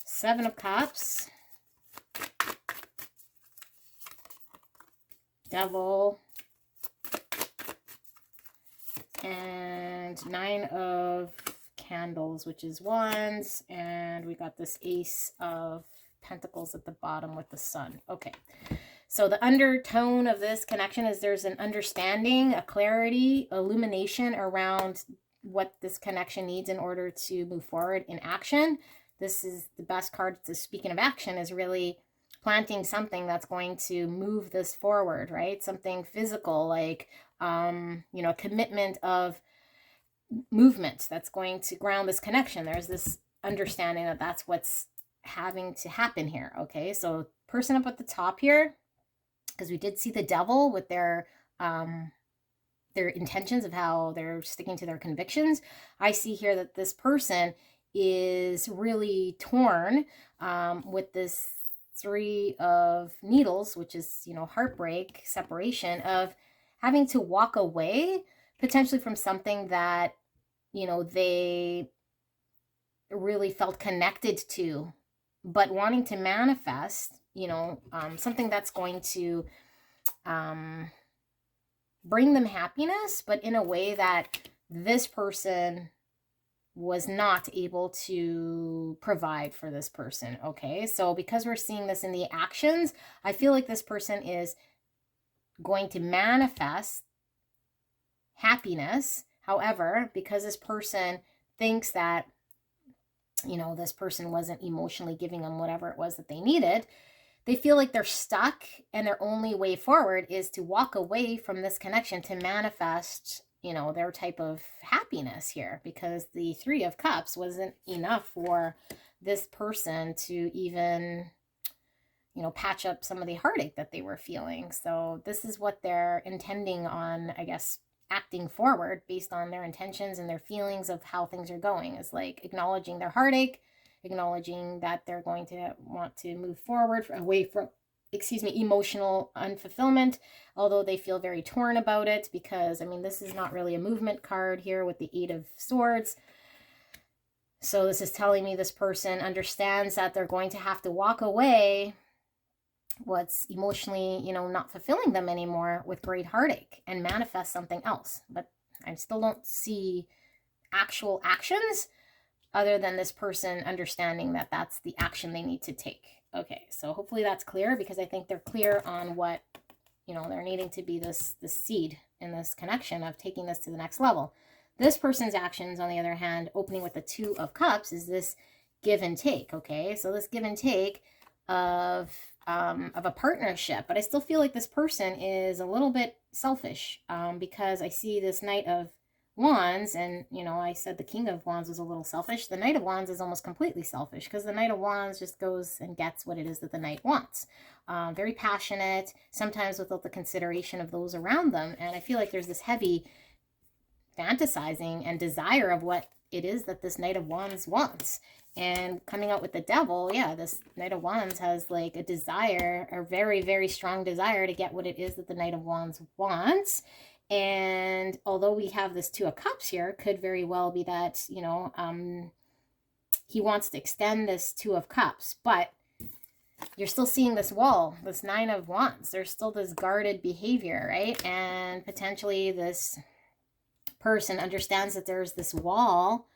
Seven of Cups. Devil. And Nine of Candles, which is Wands. And we got this Ace of Pentacles at the bottom with the Sun. Okay. So the undertone of this connection is there's an understanding, a clarity, illumination around what this connection needs in order to move forward in action. This is the best card to, speaking of action, is really planting something that's going to move this forward, right? Something physical, like, you know, a commitment of movement that's going to ground this connection. There's this understanding that that's what's having to happen here. Okay, so person up at the top here, because we did see the Devil with their intentions of how they're sticking to their convictions. I see here that this person is really torn with this Three of Needles, which is, you know, heartbreak, separation, of having to walk away potentially from something that, you know, they really felt connected to, but wanting to manifest, you know, something that's going to bring them happiness, but in a way that this person was not able to provide for this person. Okay, so because we're seeing this in the actions, I feel like this person is going to manifest happiness. However, because this person thinks that, you know, this person wasn't emotionally giving them whatever it was that they needed, they feel like they're stuck, and their only way forward is to walk away from this connection to manifest, you know, their type of happiness here, because the Three of Cups wasn't enough for this person to even, you know, patch up some of the heartache that they were feeling. So this is what they're intending on, I guess, acting forward based on their intentions and their feelings of how things are going, is like acknowledging their heartache, acknowledging that they're going to want to move forward away from, emotional unfulfillment, although they feel very torn about it, because, I mean, this is not really a movement card here with the Eight of Swords. So this is telling me this person understands that they're going to have to walk away what's emotionally, you know, not fulfilling them anymore with great heartache and manifest something else. But I still don't see actual actions other than this person understanding that that's the action they need to take. Okay, so hopefully that's clear, because I think they're clear on what, you know, they're needing to be this seed in this connection of taking this to the next level. This person's actions, on the other hand, opening with the Two of Cups, is this give and take. Okay, so this give and take of a partnership, but I still feel like this person is a little bit selfish, because I see this Knight of Wands, and, you know, I said the King of Wands was a little selfish. The Knight of Wands is almost completely selfish, because the Knight of Wands just goes and gets what it is that the Knight wants. Very passionate, sometimes without the consideration of those around them, and I feel like there's this heavy fantasizing and desire of what it is that this Knight of Wands wants. And coming out with the Devil, yeah, this Knight of Wands has like a desire, a very, very strong desire to get what it is that the Knight of Wands wants. And although we have this Two of Cups here, could very well be that, you know, he wants to extend this Two of Cups, but you're still seeing this wall, this Nine of Wands. There's still this guarded behavior, right? And potentially this person understands that there's this wall,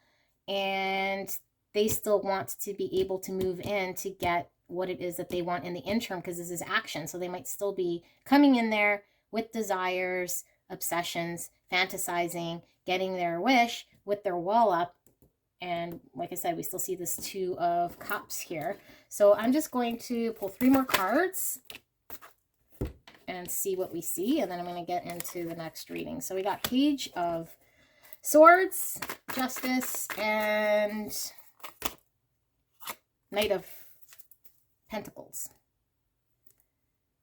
and they still want to be able to move in to get what it is that they want in the interim, because this is action. So they might still be coming in there with desires, obsessions, fantasizing, getting their wish with their wall up. And like I said, we still see this Two of Cups here. So I'm just going to pull 3 more cards and see what we see, and then I'm going to get into the next reading. So we got Page of Swords, Justice, and Knight of Pentacles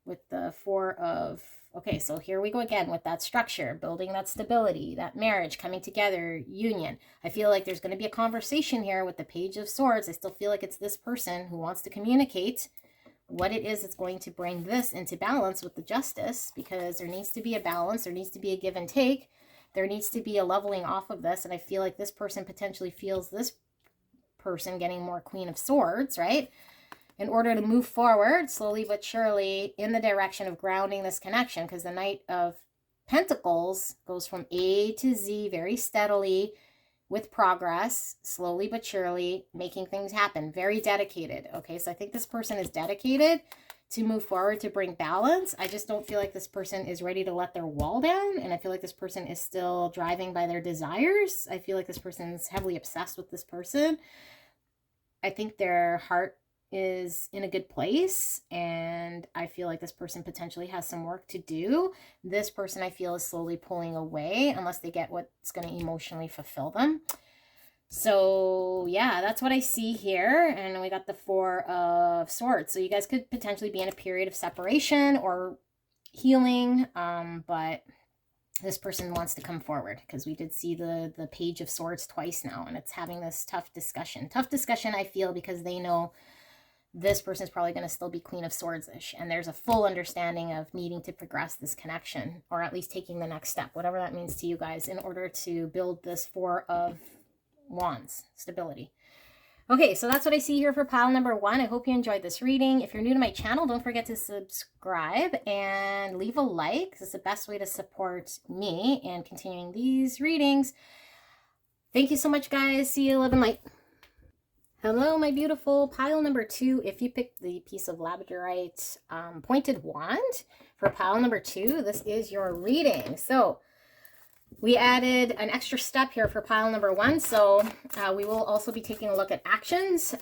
with the Four of... Okay, so here we go again with that structure, building that stability, that marriage, coming together, union. I feel like there's going to be a conversation here with the Page of Swords. I still feel like it's this person who wants to communicate what it is that's going to bring this into balance with the Justice, because there needs to be a balance, there needs to be a give and take, there needs to be a leveling off of this, and I feel like this person potentially feels this person getting more Queen of Swords, right? In order to move forward slowly but surely in the direction of grounding this connection, because the Knight of Pentacles goes from A to Z very steadily with progress, slowly but surely, making things happen. Very dedicated. Okay, so I think this person is dedicated to move forward, to bring balance. I just don't feel like this person is ready to let their wall down, and I feel like this person is still driving by their desires. I feel like this person is heavily obsessed with this person. I think their heart is in a good place, and I feel like this person potentially has some work to do. This person, I feel, is slowly pulling away unless they get what's going to emotionally fulfill them. So yeah, that's what I see here. And we got the Four of Swords, so you guys could potentially be in a period of separation or healing, but this person wants to come forward, because we did see the Page of Swords twice now, and it's having this tough discussion, I feel, because they know this person is probably going to still be Queen of Swords-ish, and there's a full understanding of needing to progress this connection, or at least taking the next step, whatever that means to you guys, in order to build this Four of Wands, stability. Okay, so that's what I see here for pile number 1. I hope you enjoyed this reading. If you're new to my channel, don't forget to subscribe and leave a like. This is the best way to support me and continuing these readings. Thank you so much, guys. See you, love and light. Hello, my beautiful. Pile number 2, if you picked the piece of Labradorite pointed wand for pile number 2, this is your reading. So we added an extra step here for pile number 1, so we will also be taking a look at actions.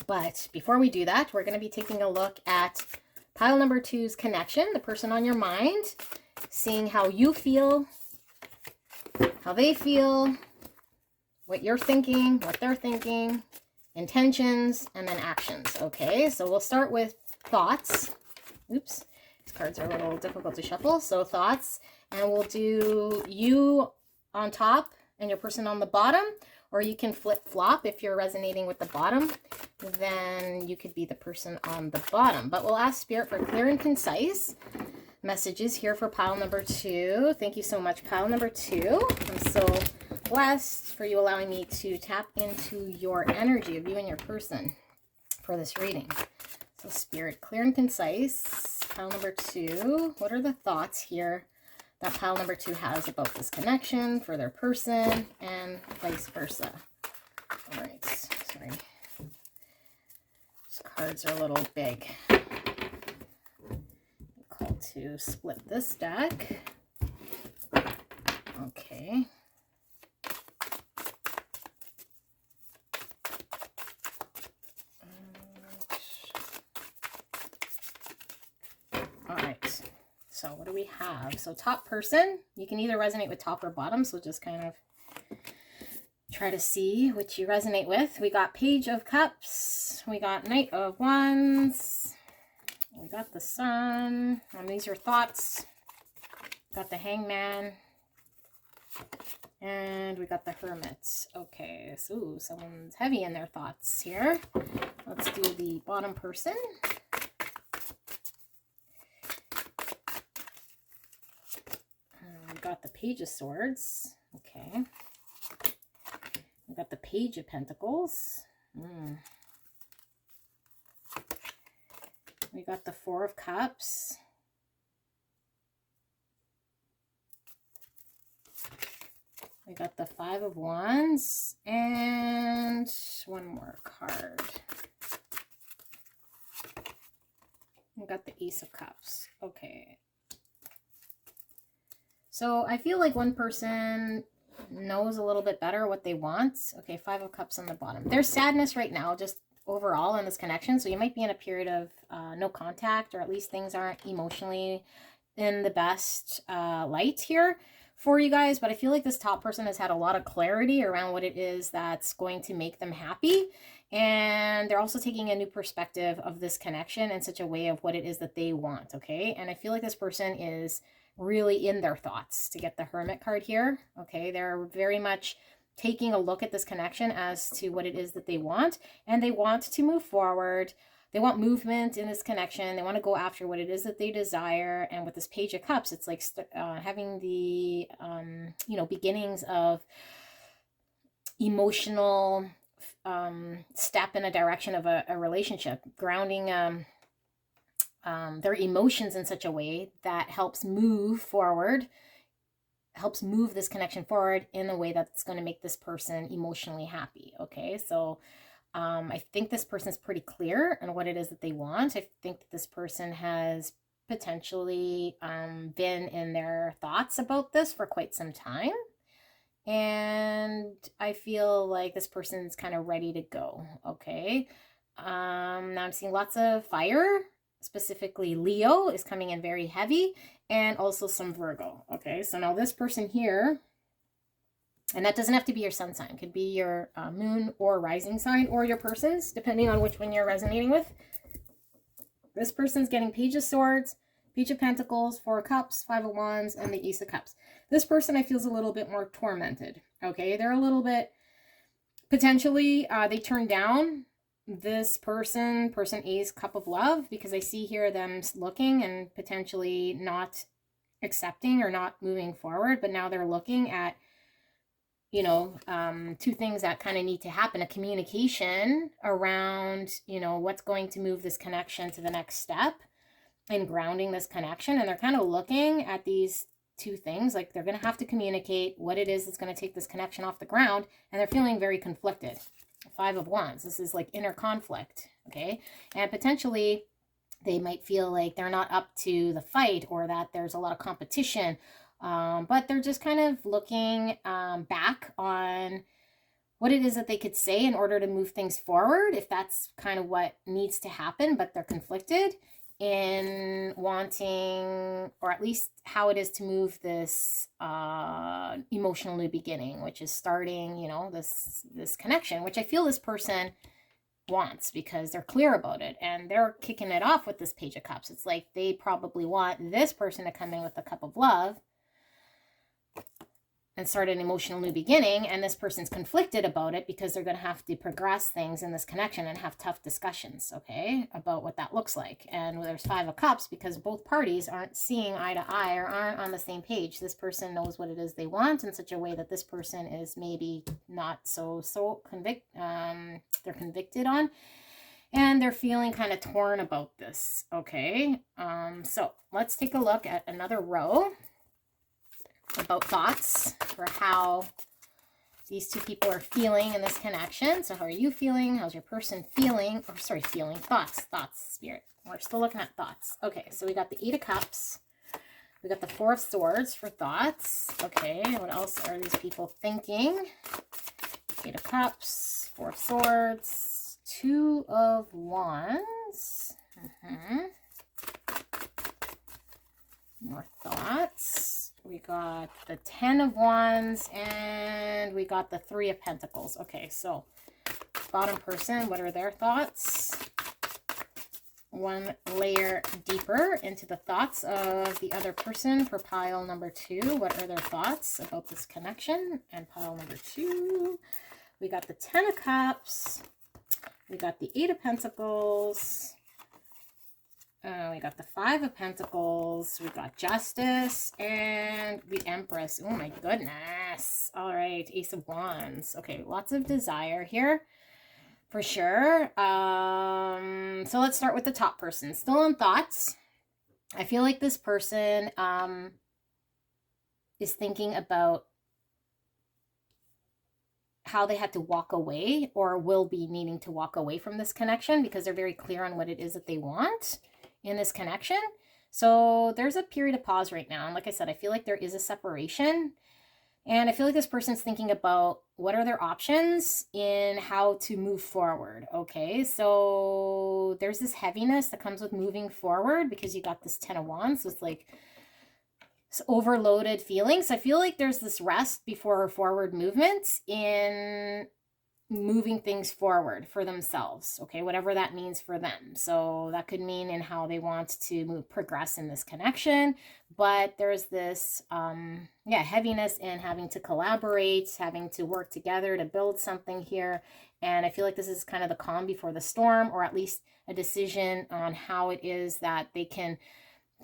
But before we do that, we're going to be taking a look at pile number 2's connection, the person on your mind, seeing how you feel, how they feel, what you're thinking, what they're thinking, intentions, and then actions. Okay, so we'll start with thoughts. Oops, these cards are a little difficult to shuffle. So thoughts, and we'll do you on top and your person on the bottom, or you can flip-flop. If you're resonating with the bottom, then you could be the person on the bottom. But we'll ask Spirit for clear and concise messages here for pile number 2. Thank you so much, pile number 2. I'm so blessed for you allowing me to tap into your energy of you and your person for this reading. So Spirit, clear and concise, pile number 2. What are the thoughts here that pile number 2 has about this connection for their person, and vice versa? All right, sorry. These cards are a little big. I'm called to split this deck. Okay. So what do we have? So top person, you can either resonate with top or bottom, so just kind of try to see which you resonate with. We got Page of Cups, we got Knight of Wands, we got the Sun, and these are thoughts. Got the Hangman, and we got the Hermit. Okay, so someone's heavy in their thoughts here. Let's do the bottom person. Got the Page of Swords. Okay. We got the Page of Pentacles. We got the Four of Cups. We got the Five of Wands. And one more card. We got the Ace of Cups. Okay. So I feel like one person knows a little bit better what they want. Okay, Five of Cups on the bottom. There's sadness right now, just overall in this connection. So you might be in a period of no contact, or at least things aren't emotionally in the best light here for you guys. But I feel like this top person has had a lot of clarity around what it is that's going to make them happy. And they're also taking a new perspective of this connection in such a way of what it is that they want, okay? And I feel like this person is really in their thoughts, to get the Hermit card here, okay? They're very much taking a look at this connection as to what it is that they want, and they want to move forward. They want movement in this connection. They want to go after what it is that they desire. And with this Page of Cups, it's like having the, you know, beginnings of emotional step in a direction of a relationship, grounding their emotions in such a way that helps move forward, helps move this connection forward in a way that's going to make this person emotionally happy. Okay, so I think this person's pretty clear on what it is that they want. I think that this person has potentially been in their thoughts about this for quite some time. And I feel like this person's kind of ready to go, okay? Now I'm seeing lots of fire, specifically Leo is coming in very heavy, and also some Virgo, okay? So now this person here, and that doesn't have to be your sun sign, it could be your moon or rising sign, or your person's, depending on which one you're resonating with. This person's getting Page of Swords, Page of Pentacles, Four of Cups, Five of Wands, and the Ace of Cups. This person I feel is a little bit more tormented, okay? They're a little bit, potentially, they turn down this person A's Cup of Love, because I see here them looking and potentially not accepting or not moving forward, but now they're looking at, you know, two things that kind of need to happen: a communication around, you know, what's going to move this connection to the next step and grounding this connection. And they're kind of looking at these two things, like they're going to have to communicate what it is that's going to take this connection off the ground, and they're feeling very conflicted. Five of Wands, this is like inner conflict, okay? And potentially they might feel like they're not up to the fight, or that there's a lot of competition, but they're just kind of looking back on what it is that they could say in order to move things forward, if that's kind of what needs to happen. But they're conflicted in wanting, or at least how it is to move this emotional new beginning, which is starting, you know, this connection, which I feel this person wants, because they're clear about it and they're kicking it off with this Page of Cups. It's like they probably want this person to come in with a cup of love and start an emotional new beginning, and this person's conflicted about it because they're going to have to progress things in this connection and have tough discussions, okay, about what that looks like. And there's Five of Cups, because both parties aren't seeing eye to eye or aren't on the same page. This person knows what it is they want in such a way that this person is maybe not so they're convicted on, and they're feeling kind of torn about this, okay? So let's take a look at another row about thoughts for how these two people are feeling in this connection. So how are you feeling? How's your person feeling? Or sorry, feeling. Thoughts, Spirit. We're still looking at thoughts. Okay, so we got the Eight of Cups. We got the Four of Swords for thoughts. Okay, what else are these people thinking? Eight of Cups, Four of Swords, Two of Wands. More thoughts. We got the Ten of Wands, and we got the Three of Pentacles. Okay, so bottom person, what are their thoughts? One layer deeper into the thoughts of the other person for pile number 2. What are their thoughts about this connection? And pile number 2, we got the Ten of Cups. We got the Eight of Pentacles. We got the Five of Pentacles, we got Justice, and the Empress. Oh my goodness. All right, Ace of Wands. Okay, lots of desire here, for sure. So let's start with the top person. Still in thoughts. I feel like this person is thinking about how they had to walk away, or will be needing to walk away from this connection, because they're very clear on what it is that they want in this connection. So there's a period of pause right now. And like I said, I feel like there is a separation. And I feel like this person's thinking about what are their options in how to move forward. Okay, so there's this heaviness that comes with moving forward because you got this 10 of Wands with like overloaded feelings. I feel like there's this rest before forward movement in moving things forward for themselves, okay, whatever that means for them. So that could mean in how they want to progress in this connection, but there's this heaviness in having to collaborate, having to work together to build something here. And I feel like this is kind of the calm before the storm, or at least a decision on how it is that they can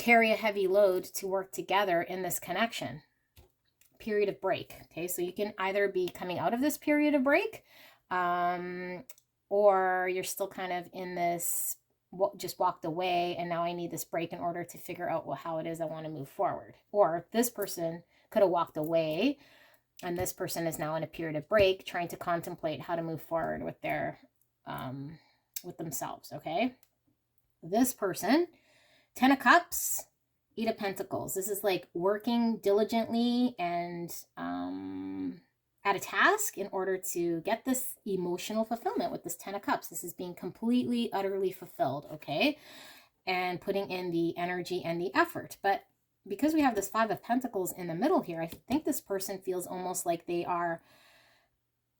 carry a heavy load to work together in this connection. Period of break. Okay, so you can either be coming out of this period of break, or you're still kind of in this, just walked away and now I need this break in order to figure out how it is I want to move forward. Or this person could have walked away and this person is now in a period of break trying to contemplate how to move forward with their with themselves. Okay, this person, 10 of Cups, 8 of Pentacles. This is like working diligently and at a task in order to get this emotional fulfillment with this 10 of Cups. This is being completely, utterly fulfilled, okay? And putting in the energy and the effort. But because we have this 5 of Pentacles in the middle here, I think this person feels almost like they are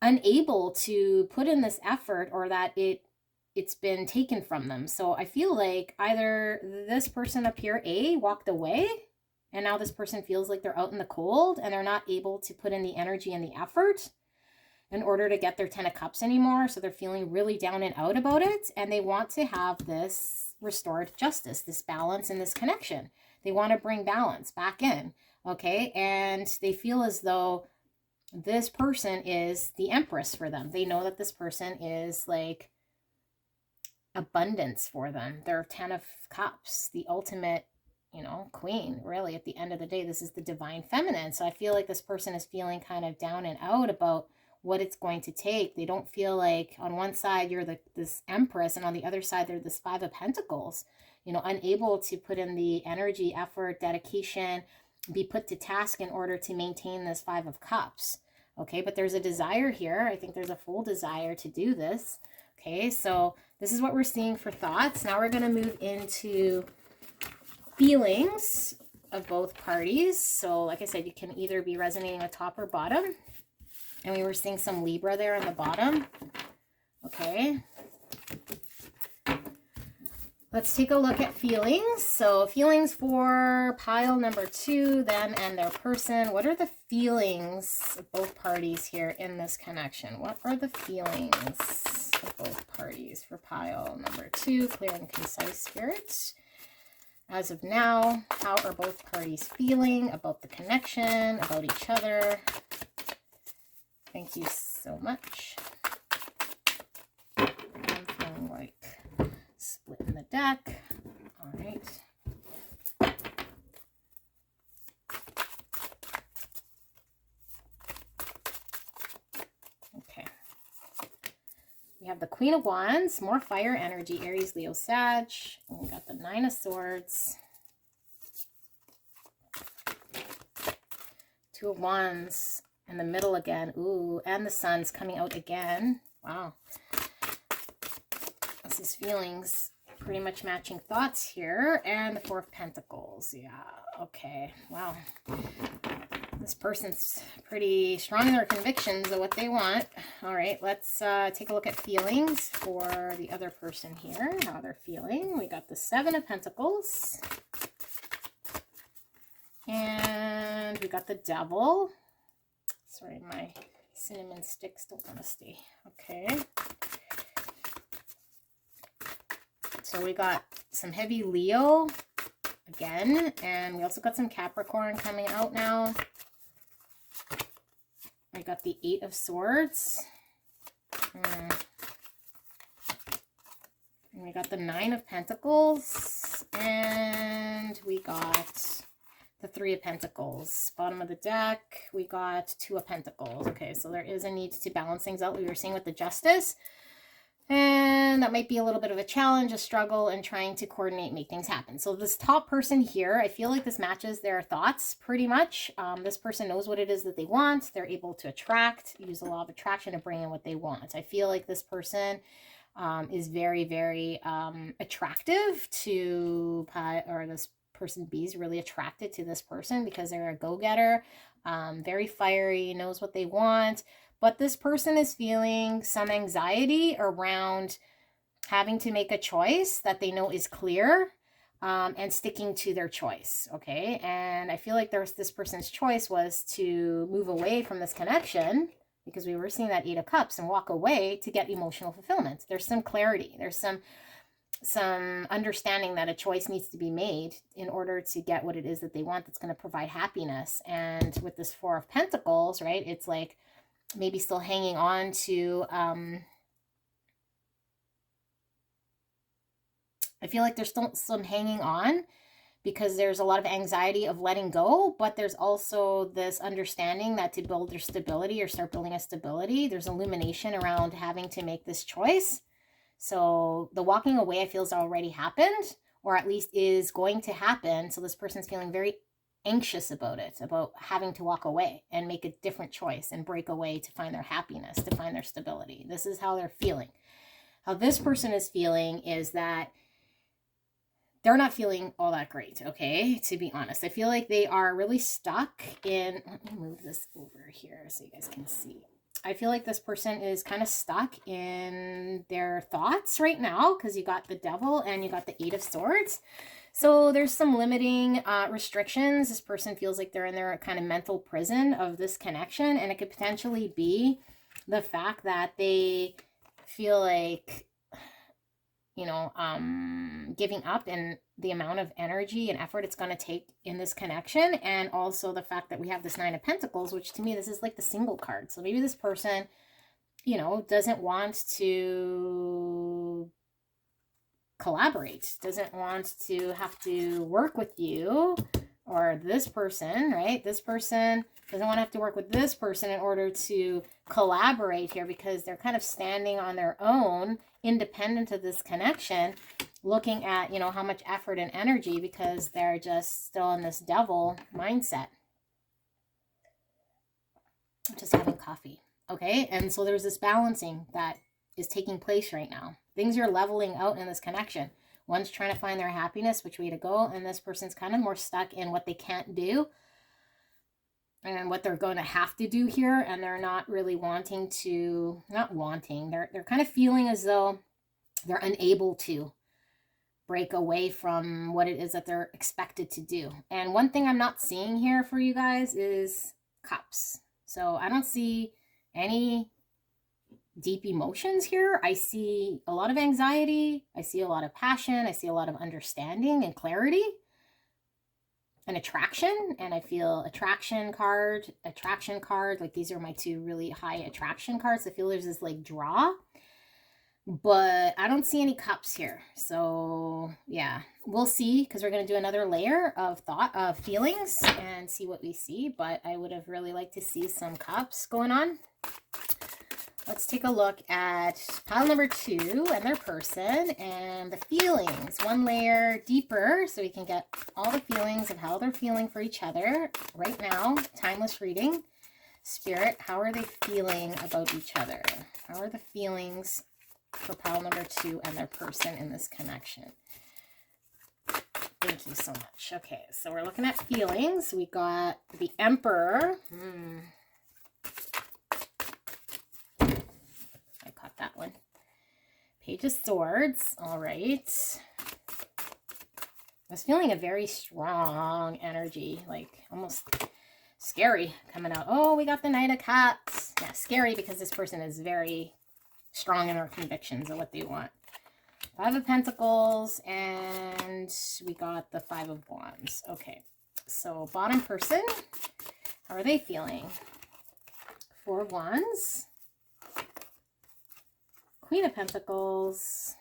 unable to put in this effort, or that it's been taken from them. So I feel like either this person up here, A, walked away, and now this person feels like they're out in the cold and they're not able to put in the energy and the effort in order to get their 10 of Cups anymore. So they're feeling really down and out about it. And they want to have this restored justice, this balance in this connection. They want to bring balance back in. Okay. And they feel as though this person is the Empress for them. They know that this person is like abundance for them. They're 10 of Cups, the ultimate, you know, queen, really. At the end of the day, this is the divine feminine. So I feel like this person is feeling kind of down and out about what it's going to take. They don't feel like on one side you're this Empress, and on the other side they're this 5 of Pentacles, you know, unable to put in the energy, effort, dedication, be put to task in order to maintain this 5 of Cups. Okay, but there's a desire here. I think there's a full desire to do this. Okay, so this is what we're seeing for thoughts. Now we're going to move into feelings of both parties. So like I said, you can either be resonating with top or bottom. And we were seeing some Libra there on the bottom. Okay. Let's take a look at feelings. So feelings for pile number 2, them and their person. What are the feelings of both parties here in this connection? What are the feelings of both parties for pile number 2? Clear and concise, Spirit. As of now, how are both parties feeling about the connection, about each other? Thank you so much. I'm feeling like splitting the deck. All right. Okay. We have the Queen of Wands, more fire energy, Aries, Leo, Sag. And we got the 9 of Swords. 2 of Wands in the middle again. Ooh, and the Sun's coming out again. Wow. This is feelings pretty much matching thoughts here. And the 4 of Pentacles. Yeah, okay. Wow. This person's pretty strong in their convictions of what they want. All right, let's take a look at feelings for the other person here, how they're feeling. We got the 7 of Pentacles. And we got the Devil. Sorry, my cinnamon sticks don't want to stay. Okay. So we got some heavy Leo again, and we also got some Capricorn coming out now. I got the 8 of Swords. And we got the 9 of Pentacles. And we got the 3 of Pentacles. Bottom of the deck, we got 2 of Pentacles. Okay, so there is a need to balance things out. We were seeing with the Justice. And that might be a little bit of a challenge, a struggle in trying to coordinate, make things happen. So this top person here, I feel like this matches their thoughts pretty much. This person knows what it is that they want. They're able to attract, use the law of attraction to bring in what they want. I feel like this person is very, very attractive to, or this person B is really attracted to this person because they're a go-getter, very fiery, knows what they want. But this person is feeling some anxiety around having to make a choice that they know is clear, and sticking to their choice, okay? And I feel like this person's choice was to move away from this connection, because we were seeing that 8 of Cups, and walk away to get emotional fulfillment. There's some clarity. There's some understanding that a choice needs to be made in order to get what it is that they want that's going to provide happiness. And with this 4 of Pentacles, right, it's like maybe still hanging on to, I feel like there's still some hanging on because there's a lot of anxiety of letting go, but there's also this understanding that to build their stability or start building a stability, there's illumination around having to make this choice. So the walking away, I feel, has already happened, or at least is going to happen. So this person's feeling very anxious about it, about having to walk away and make a different choice and break away to find their happiness, to find their stability. This is how they're feeling. How this person is feeling is that they're not feeling all that great, okay? To be honest, I feel like they are really stuck in, let me move this over here so you guys can see. I feel like this person is kind of stuck in their thoughts right now because you got the Devil and you got the 8 of Swords. So there's some limiting restrictions. This person feels like they're in their kind of mental prison of this connection. And it could potentially be the fact that they feel like, you know, giving up in the amount of energy and effort it's going to take in this connection. And also the fact that we have this 9 of Pentacles, which to me, this is like the single card. So maybe this person, you know, doesn't want to collaborate, doesn't want to have to work with you, or this person, right? This person doesn't want to have to work with this person in order to collaborate here because they're kind of standing on their own, independent of this connection, looking at, you know, how much effort and energy because they're just still in this Devil mindset. Just having coffee, okay? And so there's this balancing that is taking place right now. Things are leveling out in this connection. One's trying to find their happiness, which way to go, and this person's kind of more stuck in what they can't do and what they're going to have to do here, and they're not really wanting to, they're kind of feeling as though they're unable to break away from what it is that they're expected to do. And one thing I'm not seeing here for you guys is Cups. So I don't see any deep emotions here. I see a lot of anxiety. I see a lot of passion. I see a lot of understanding and clarity and attraction. And I feel attraction card, like these are my 2 really high attraction cards. I feel there's this like draw, but I don't see any Cups here. So yeah, we'll see, because we're going to do another layer of feelings and see what we see. But I would have really liked to see some Cups going on. Let's take a look at pile number 2 and their person and the feelings. One layer deeper so we can get all the feelings of how they're feeling for each other right now. Timeless reading. Spirit, how are they feeling about each other? How are the feelings for pile number 2 and their person in this connection? Thank you so much. Okay, so we're looking at feelings. We got the Emperor. That one. Page of Swords. All right. I was feeling a very strong energy, like almost scary coming out. Oh, we got the Knight of Cups. Yeah, scary because this person is very strong in their convictions of what they want. 5 of Pentacles, and we got the 5 of Wands. Okay, so bottom person, how are they feeling? 4 of Wands. Queen of Pentacles,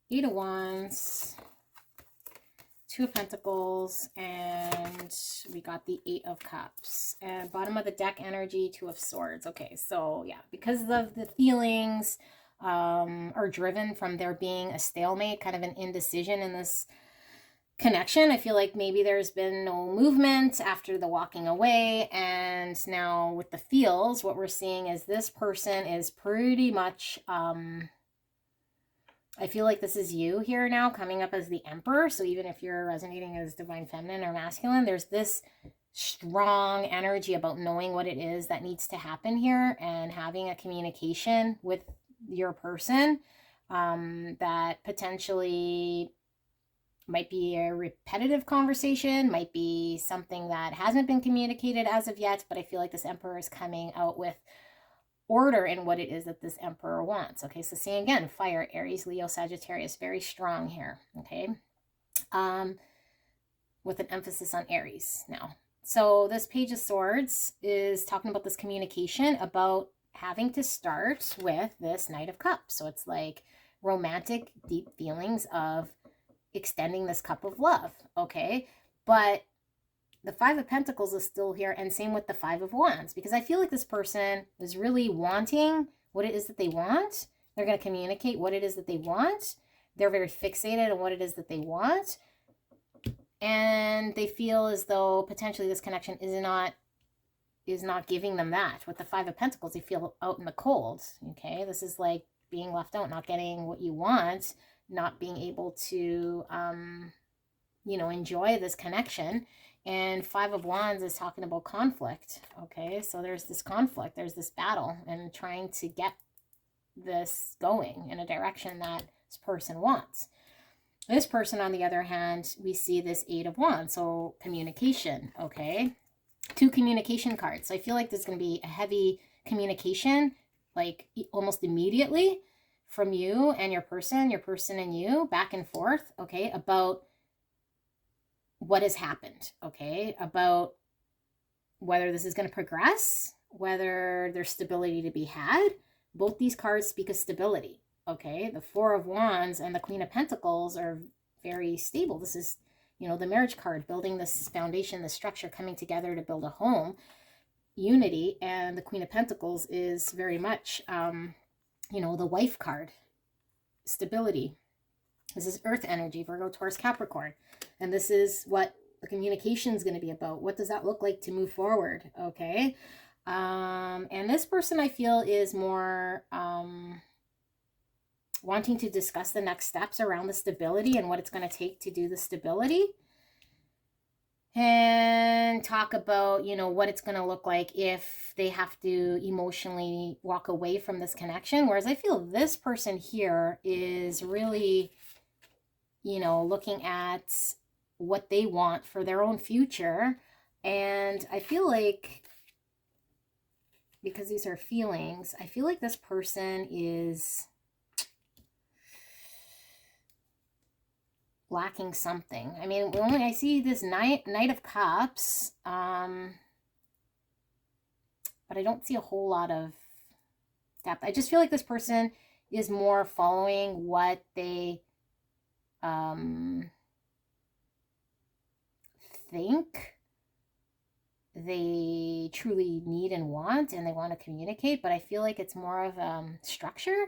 8 of Wands, Two of Pentacles, and we got the Eight of Cups. And bottom of the deck energy, Two of Swords. Okay, so yeah, because of the feelings are driven from there being a stalemate, kind of an indecision in this connection. I feel like maybe there's been no movement after the walking away, and now with the feels, what we're seeing is this person is pretty much I feel like this is you here now coming up as the Emperor. So even if you're resonating as divine feminine or masculine, there's this strong energy about knowing what it is that needs to happen here and having a communication with your person that potentially might be a repetitive conversation, might be something that hasn't been communicated as of yet, but I feel like this Emperor is coming out with order in what it is that this Emperor wants. Okay, so seeing again, fire, Aries, Leo, Sagittarius, very strong here. Okay, with an emphasis on Aries now. So this Page of Swords is talking about this communication, about having to start with this Knight of Cups. So it's like romantic, deep feelings of extending this cup of love. Okay, but the Five of Pentacles is still here, and same with the Five of Wands, because I feel like this person is really wanting what it is that they want. They're going to communicate what it is that they want. They're very fixated on what it is that they want. And they feel as though potentially this connection is not giving them that. With the Five of Pentacles, they feel out in the cold. Okay, this is like being left out, not getting what you want, not being able to, you know, enjoy this connection. And Five of Wands is talking about conflict. Okay, so there's this conflict, there's this battle, and trying to get this going in a direction that this person wants. This person, on the other hand, we see this Eight of Wands, so communication. Okay, two communication cards. So I feel like there's going to be a heavy communication, like almost immediately, from you and your person and you, back and forth. Okay, about what has happened, okay, about whether this is going to progress, whether there's stability to be had. Both these cards speak of stability, okay? The Four of Wands and the Queen of Pentacles are very stable. This is, you know, the marriage card, building this foundation, the structure, coming together to build a home, unity. And the Queen of Pentacles is very much, you know, the wife card, stability. This is earth energy, Virgo, Taurus, Capricorn. And this is what the communication is going to be about. What does that look like to move forward? Okay. And this person, I feel, is more wanting to discuss the next steps around the stability and what it's going to take to do the stability. And talk about, you know, what it's going to look like if they have to emotionally walk away from this connection. Whereas I feel this person here is really, you know, looking at what they want for their own future. And I feel like, because these are feelings, I feel like this person is lacking something. I mean, when I see this Knight of Cups, but I don't see a whole lot of depth. I just feel like this person is more following what they think they truly need and want, and they want to communicate, but I feel like it's more of structure.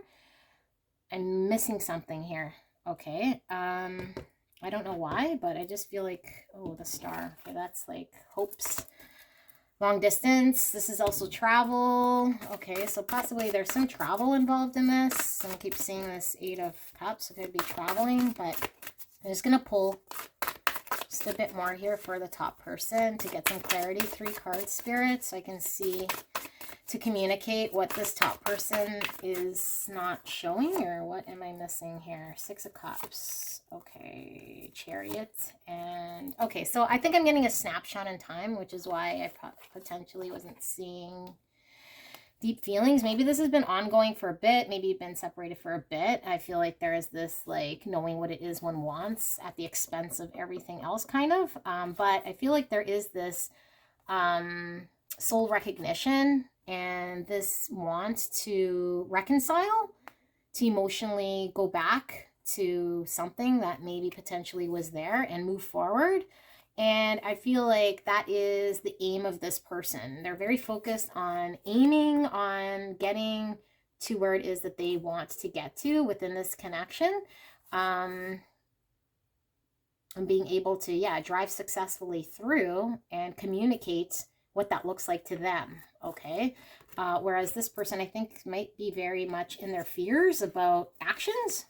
I'm missing something here. Okay, I don't know why, but I just feel like, oh, the star. Okay, that's like hopes, long distance. This is also travel. Okay, so possibly there's some travel involved in this. I keep seeing this Eight of Cups. It could be traveling, but I'm just going to pull just a bit more here for the top person to get some clarity. 3 cards, Spirit, so I can see, to communicate what this top person is not showing, or what am I missing here? 6 of Cups. Okay, Chariot. And okay, so I think I'm getting a snapshot in time, which is why I potentially wasn't seeing deep feelings. Maybe this has been ongoing for a bit. Maybe you've been separated for a bit. I feel like there is this, like, knowing what it is one wants at the expense of everything else, kind of. But I feel like there is this soul recognition and this want to reconcile, to emotionally go back to something that maybe potentially was there and move forward. And I feel like that is the aim of this person. They're very focused on aiming on getting to where it is that they want to get to within this connection. And being able to, yeah, drive successfully through and communicate what that looks like to them, okay? Whereas this person, I think, might be very much in their fears about actions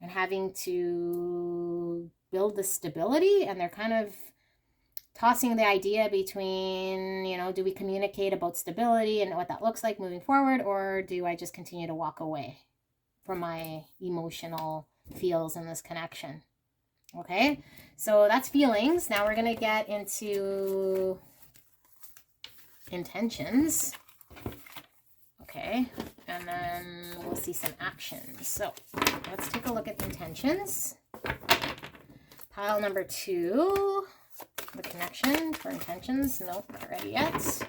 and having to build the stability, and they're kind of tossing the idea between, you know, do we communicate about stability and what that looks like moving forward, or do I just continue to walk away from my emotional feels in this connection? Okay, so that's feelings. Now we're going to get into intentions. Okay, and then we'll see some actions. So let's take a look at intentions. Pile number 2, the connection for intentions. Nope, not ready yet.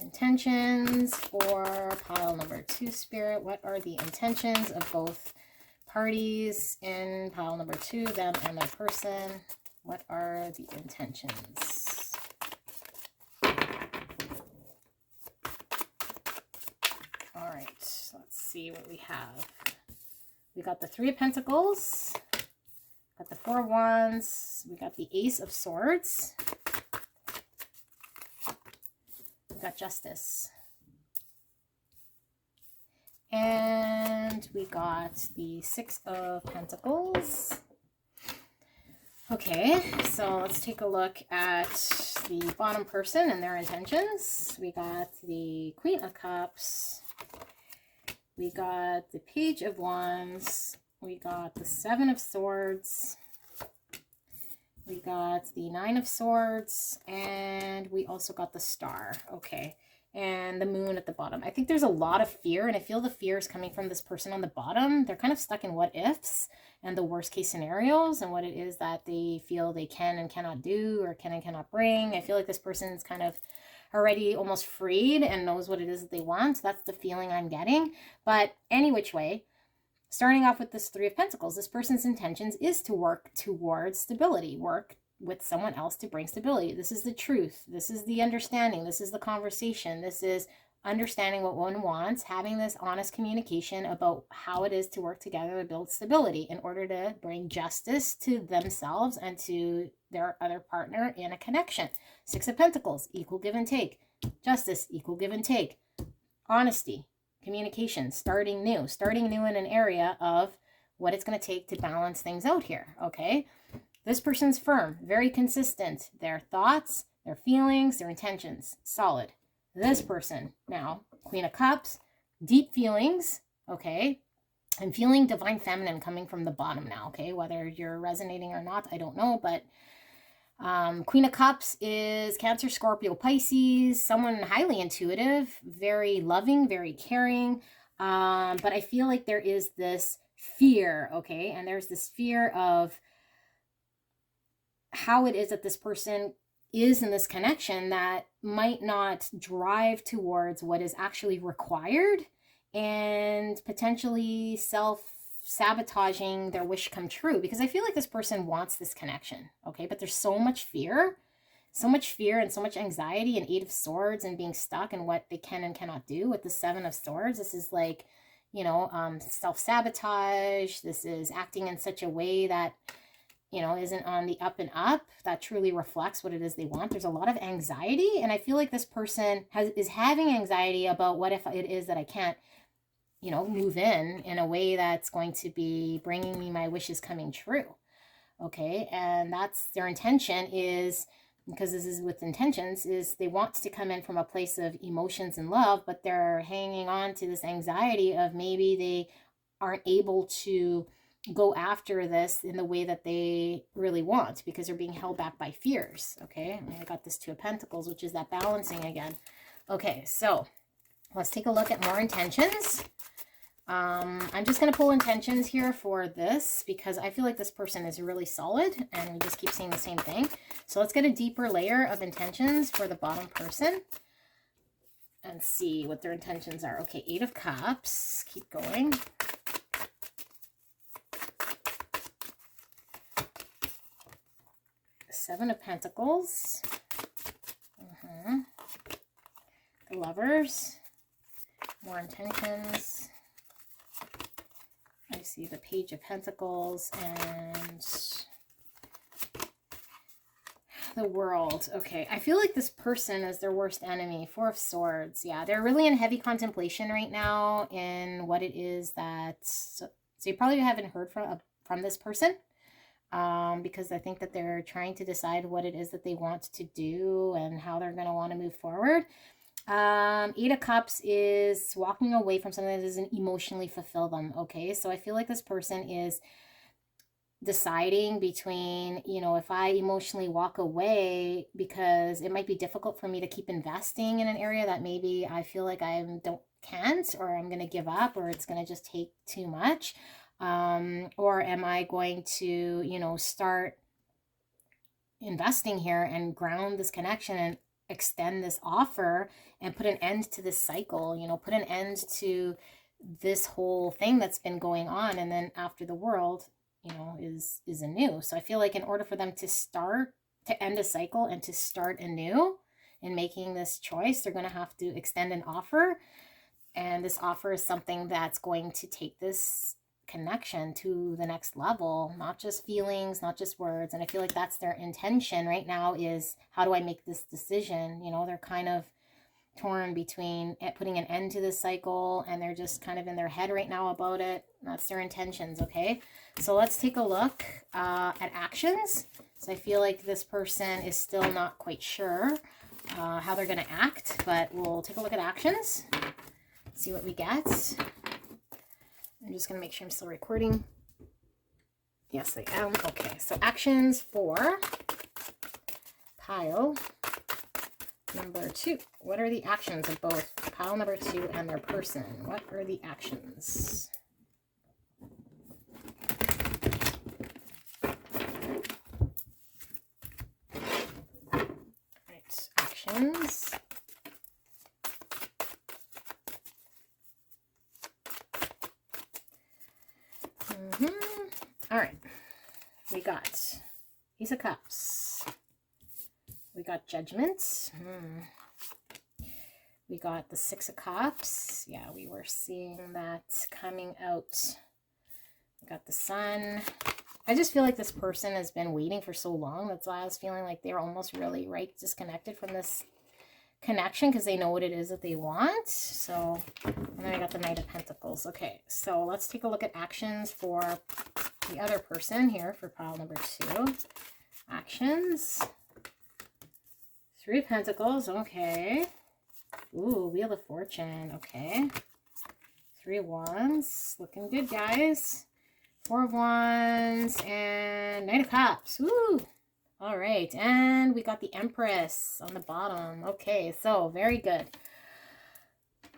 Intentions for pile number 2, Spirit. What are the intentions of both parties in pile number 2, them and their person? What are the intentions? All right, let's see what we have. We got the 3 of Pentacles, got the 4 of Wands, we got the Ace of Swords, we got Justice, and we got the 6 of Pentacles. Okay, so let's take a look at the bottom person and their intentions. We got the Queen of Cups, we got the Page of Wands, we got the 7 of Swords, we got the 9 of Swords, and we also got the Star. Okay, and the Moon at the bottom. I think there's a lot of fear, and I feel the fear is coming from this person on the bottom. They're kind of stuck in what ifs and the worst case scenarios and what it is that they feel they can and cannot do, or can and cannot bring. I feel like this person's kind of already almost freed and knows what it is that they want. That's the feeling I'm getting. But any which way, starting off with this 3 of Pentacles, this person's intentions is to work towards stability, work with someone else to bring stability. This is the truth. This is the understanding. This is the conversation. This is understanding what one wants, having this honest communication about how it is to work together to build stability in order to bring justice to themselves and to their other partner in a connection. 6 of Pentacles, equal give and take. Justice, equal give and take. Honesty, communication, starting new in an area of what it's going to take to balance things out here, okay? This person's firm, very consistent. Their thoughts, their feelings, their intentions, solid. This person, now, Queen of Cups, deep feelings, okay? I'm feeling divine feminine coming from the bottom now, okay? Whether you're resonating or not, I don't know, but Queen of Cups is Cancer, Scorpio, Pisces, someone highly intuitive, very loving, very caring, but I feel like there is this fear, okay? And there's this fear of how it is that this person is in this connection that might not drive towards what is actually required, and potentially self-sabotaging their wish come true, because I feel like this person wants this connection, okay? But there's so much fear and so much anxiety, and 8 of Swords, and being stuck in what they can and cannot do with the 7 of Swords. This is like, you know, self-sabotage. This is acting in such a way that, you know, isn't on the up and up, that truly reflects what it is they want. There's a lot of anxiety, and I feel like this person is having anxiety about what if it is that I can't, you know, move in a way that's going to be bringing me my wishes coming true, okay? And that's their intention, is, because this is with intentions, is they want to come in from a place of emotions and love, but they're hanging on to this anxiety of maybe they aren't able to go after this in the way that they really want, because they're being held back by fears, okay? And I got this 2 of Pentacles, which is that balancing again. Okay, so let's take a look at more intentions. I'm just going to pull intentions here for this, because I feel like this person is really solid, and we just keep seeing the same thing. So let's get a deeper layer of intentions for the bottom person and see what their intentions are. Okay, 8 of Cups. Keep going. Seven of Pentacles. The Lovers. More intentions. I see the Page of Pentacles and the World. Okay, I feel like this person is their worst enemy. Four of Swords. Yeah, they're really in heavy contemplation right now in what it is that... So you probably haven't heard from this person because I think that they're trying to decide what it is that they want to do and how they're going to want to move forward. Eight of Cups is walking away from something that doesn't emotionally fulfill them. Okay, so I feel like this person is deciding between, you know, if I emotionally walk away because it might be difficult for me to keep investing in an area that maybe I feel like I can't, or I'm going to give up, or it's going to just take too much. Or am I going to, you know, start investing here and ground this connection and extend this offer and put an end to this cycle, you know, put an end to this whole thing that's been going on. And then after the World, you know, is anew. So I feel like in order for them to end a cycle and to start anew in making this choice, they're going to have to extend an offer. And this offer is something that's going to take this connection to the next level, not just feelings, not just words. And I feel like that's their intention right now, is how do I make this decision? You know, they're kind of torn between putting an end to this cycle, and they're just kind of in their head right now about it. That's their intentions. Okay, so let's take a look at actions. So I feel like this person is still not quite sure how they're going to act, but we'll take a look at actions, see what we get. I'm just going to make sure I'm still recording. Yes, I am. Okay, so actions for pile number 2. What are the actions of both pile number 2 and their person? What are the actions? Right, actions. All right, we got Ace of Cups. We got Judgment. We got the Six of Cups. Yeah, we were seeing that coming out. We got the Sun. I just feel like this person has been waiting for so long. That's why I was feeling like they're almost really disconnected from this connection, because they know what it is that they want. So, and then I got the Knight of Pentacles. Okay, so let's take a look at actions for the other person here for pile number 2. Actions. 3 of Pentacles. Okay. Ooh, Wheel of Fortune. Okay. 3 of Wands. Looking good, guys. 4 of Wands and Knight of Cups. Woo! All right, and we got the Empress on the bottom. Okay, so very good.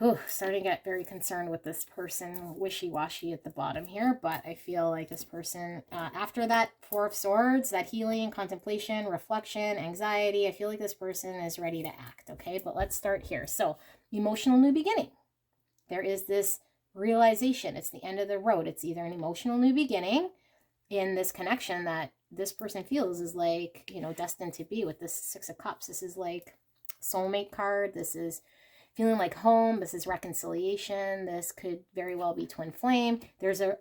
Ooh, starting to get very concerned with this person, wishy-washy at the bottom here, but I feel like this person, after that 4 of Swords, that healing, contemplation, reflection, anxiety, I feel like this person is ready to act, okay? But let's start here. So, emotional new beginning. There is this realization. It's the end of the road. It's either an emotional new beginning in this connection that this person feels is like, you know, destined to be with this 6 of Cups. This is like soulmate card. This is feeling like home. This is reconciliation. This could very well be twin flame. There's an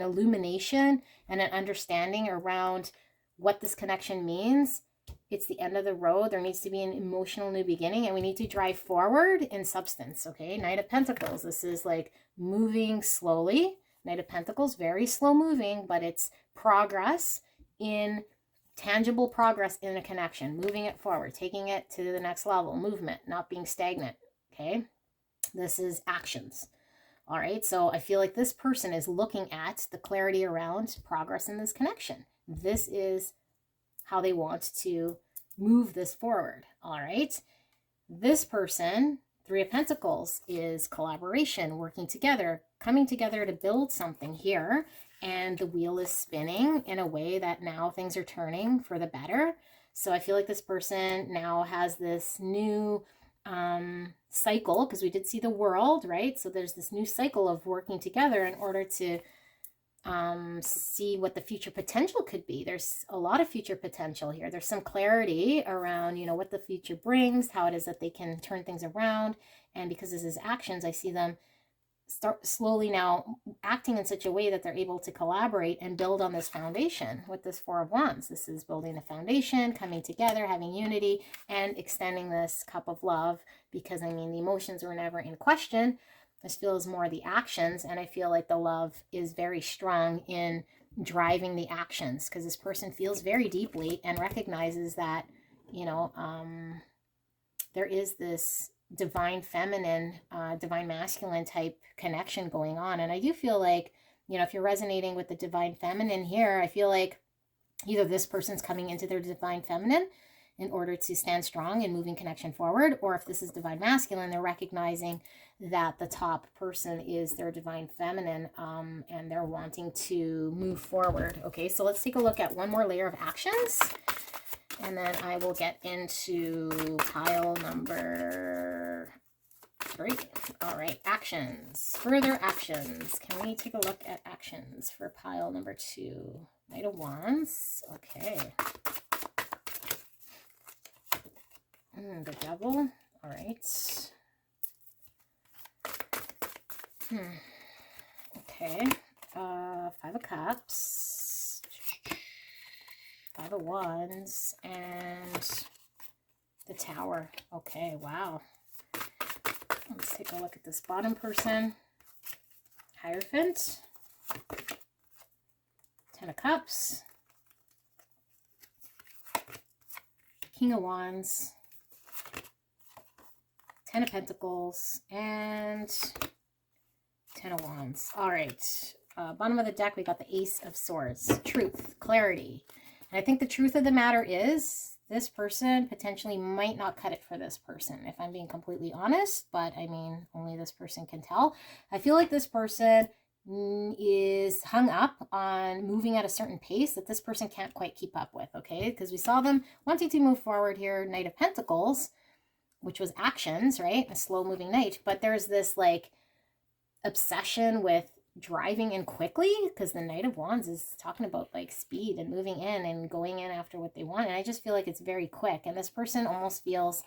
illumination and an understanding around what this connection means. It's the end of the road. There needs to be an emotional new beginning, and we need to drive forward in substance, okay? Knight of Pentacles. This is like moving slowly. Knight of Pentacles, very slow moving, but it's progress in tangible progress in a connection, moving it forward, taking it to the next level, movement, not being stagnant, okay? This is actions. All right, so I feel like this person is looking at the clarity around progress in this connection. This is how they want to move this forward, all right? This person, 3 of Pentacles, is collaboration, working together, coming together to build something here, and the wheel is spinning in a way that now things are turning for the better. So I feel like this person now has this new cycle, because we did see the World, right? So there's this new cycle of working together in order to see what the future potential could be. There's a lot of future potential here. There's some clarity around, you know, what the future brings, how it is that they can turn things around. And because this is actions, I see them start slowly now acting in such a way that they're able to collaborate and build on this foundation with this Four of Wands. This is building a foundation, coming together, having unity, and extending this cup of love, because I mean, the emotions were never in question. This feels more the actions, and I feel like the love is very strong in driving the actions, because this person feels very deeply and recognizes that, you know, there is this divine feminine, divine masculine type connection going on. And I do feel like, you know, if you're resonating with the divine feminine here, I feel like either this person's coming into their divine feminine in order to stand strong and moving connection forward, or if this is divine masculine, they're recognizing that the top person is their divine feminine, and they're wanting to move forward. Okay, so let's take a look at one more layer of actions, and then I will get into pile number 3. All right, actions, further actions. Can we take a look at actions for pile number 2? Knight of Wands. Okay. The Devil. All right. Okay. 5 of Cups. 5 of Wands. And the Tower. Okay, wow. Let's take a look at this bottom person. Hierophant. 10 of Cups. King of Wands. 10 of Pentacles. And 10 of Wands. All right. Bottom of the deck, we got the Ace of Swords. Truth. Clarity. And I think the truth of the matter is this person potentially might not cut it for this person, if I'm being completely honest. But I mean, only this person can tell. I feel like this person is hung up on moving at a certain pace that this person can't quite keep up with, okay? Because we saw them wanting to move forward here, Knight of Pentacles, which was actions, right? A slow moving knight. But there's this like obsession with driving in quickly, because the Knight of Wands is talking about like speed and moving in and going in after what they want. And I just feel like it's very quick. And this person almost feels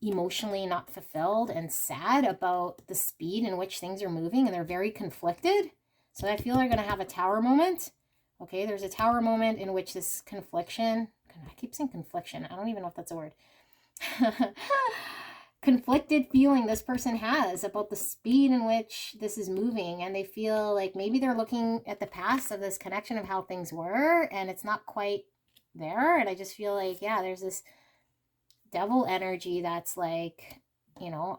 emotionally not fulfilled and sad about the speed in which things are moving, and they're very conflicted. So I feel they're going to have a Tower moment. Okay, there's a Tower moment in which this confliction, I keep saying confliction, I don't even know if that's a word. Conflicted feeling this person has about the speed in which this is moving, and they feel like maybe they're looking at the past of this connection of how things were, and it's not quite there. And I just feel like, yeah, there's this Devil energy that's like, you know,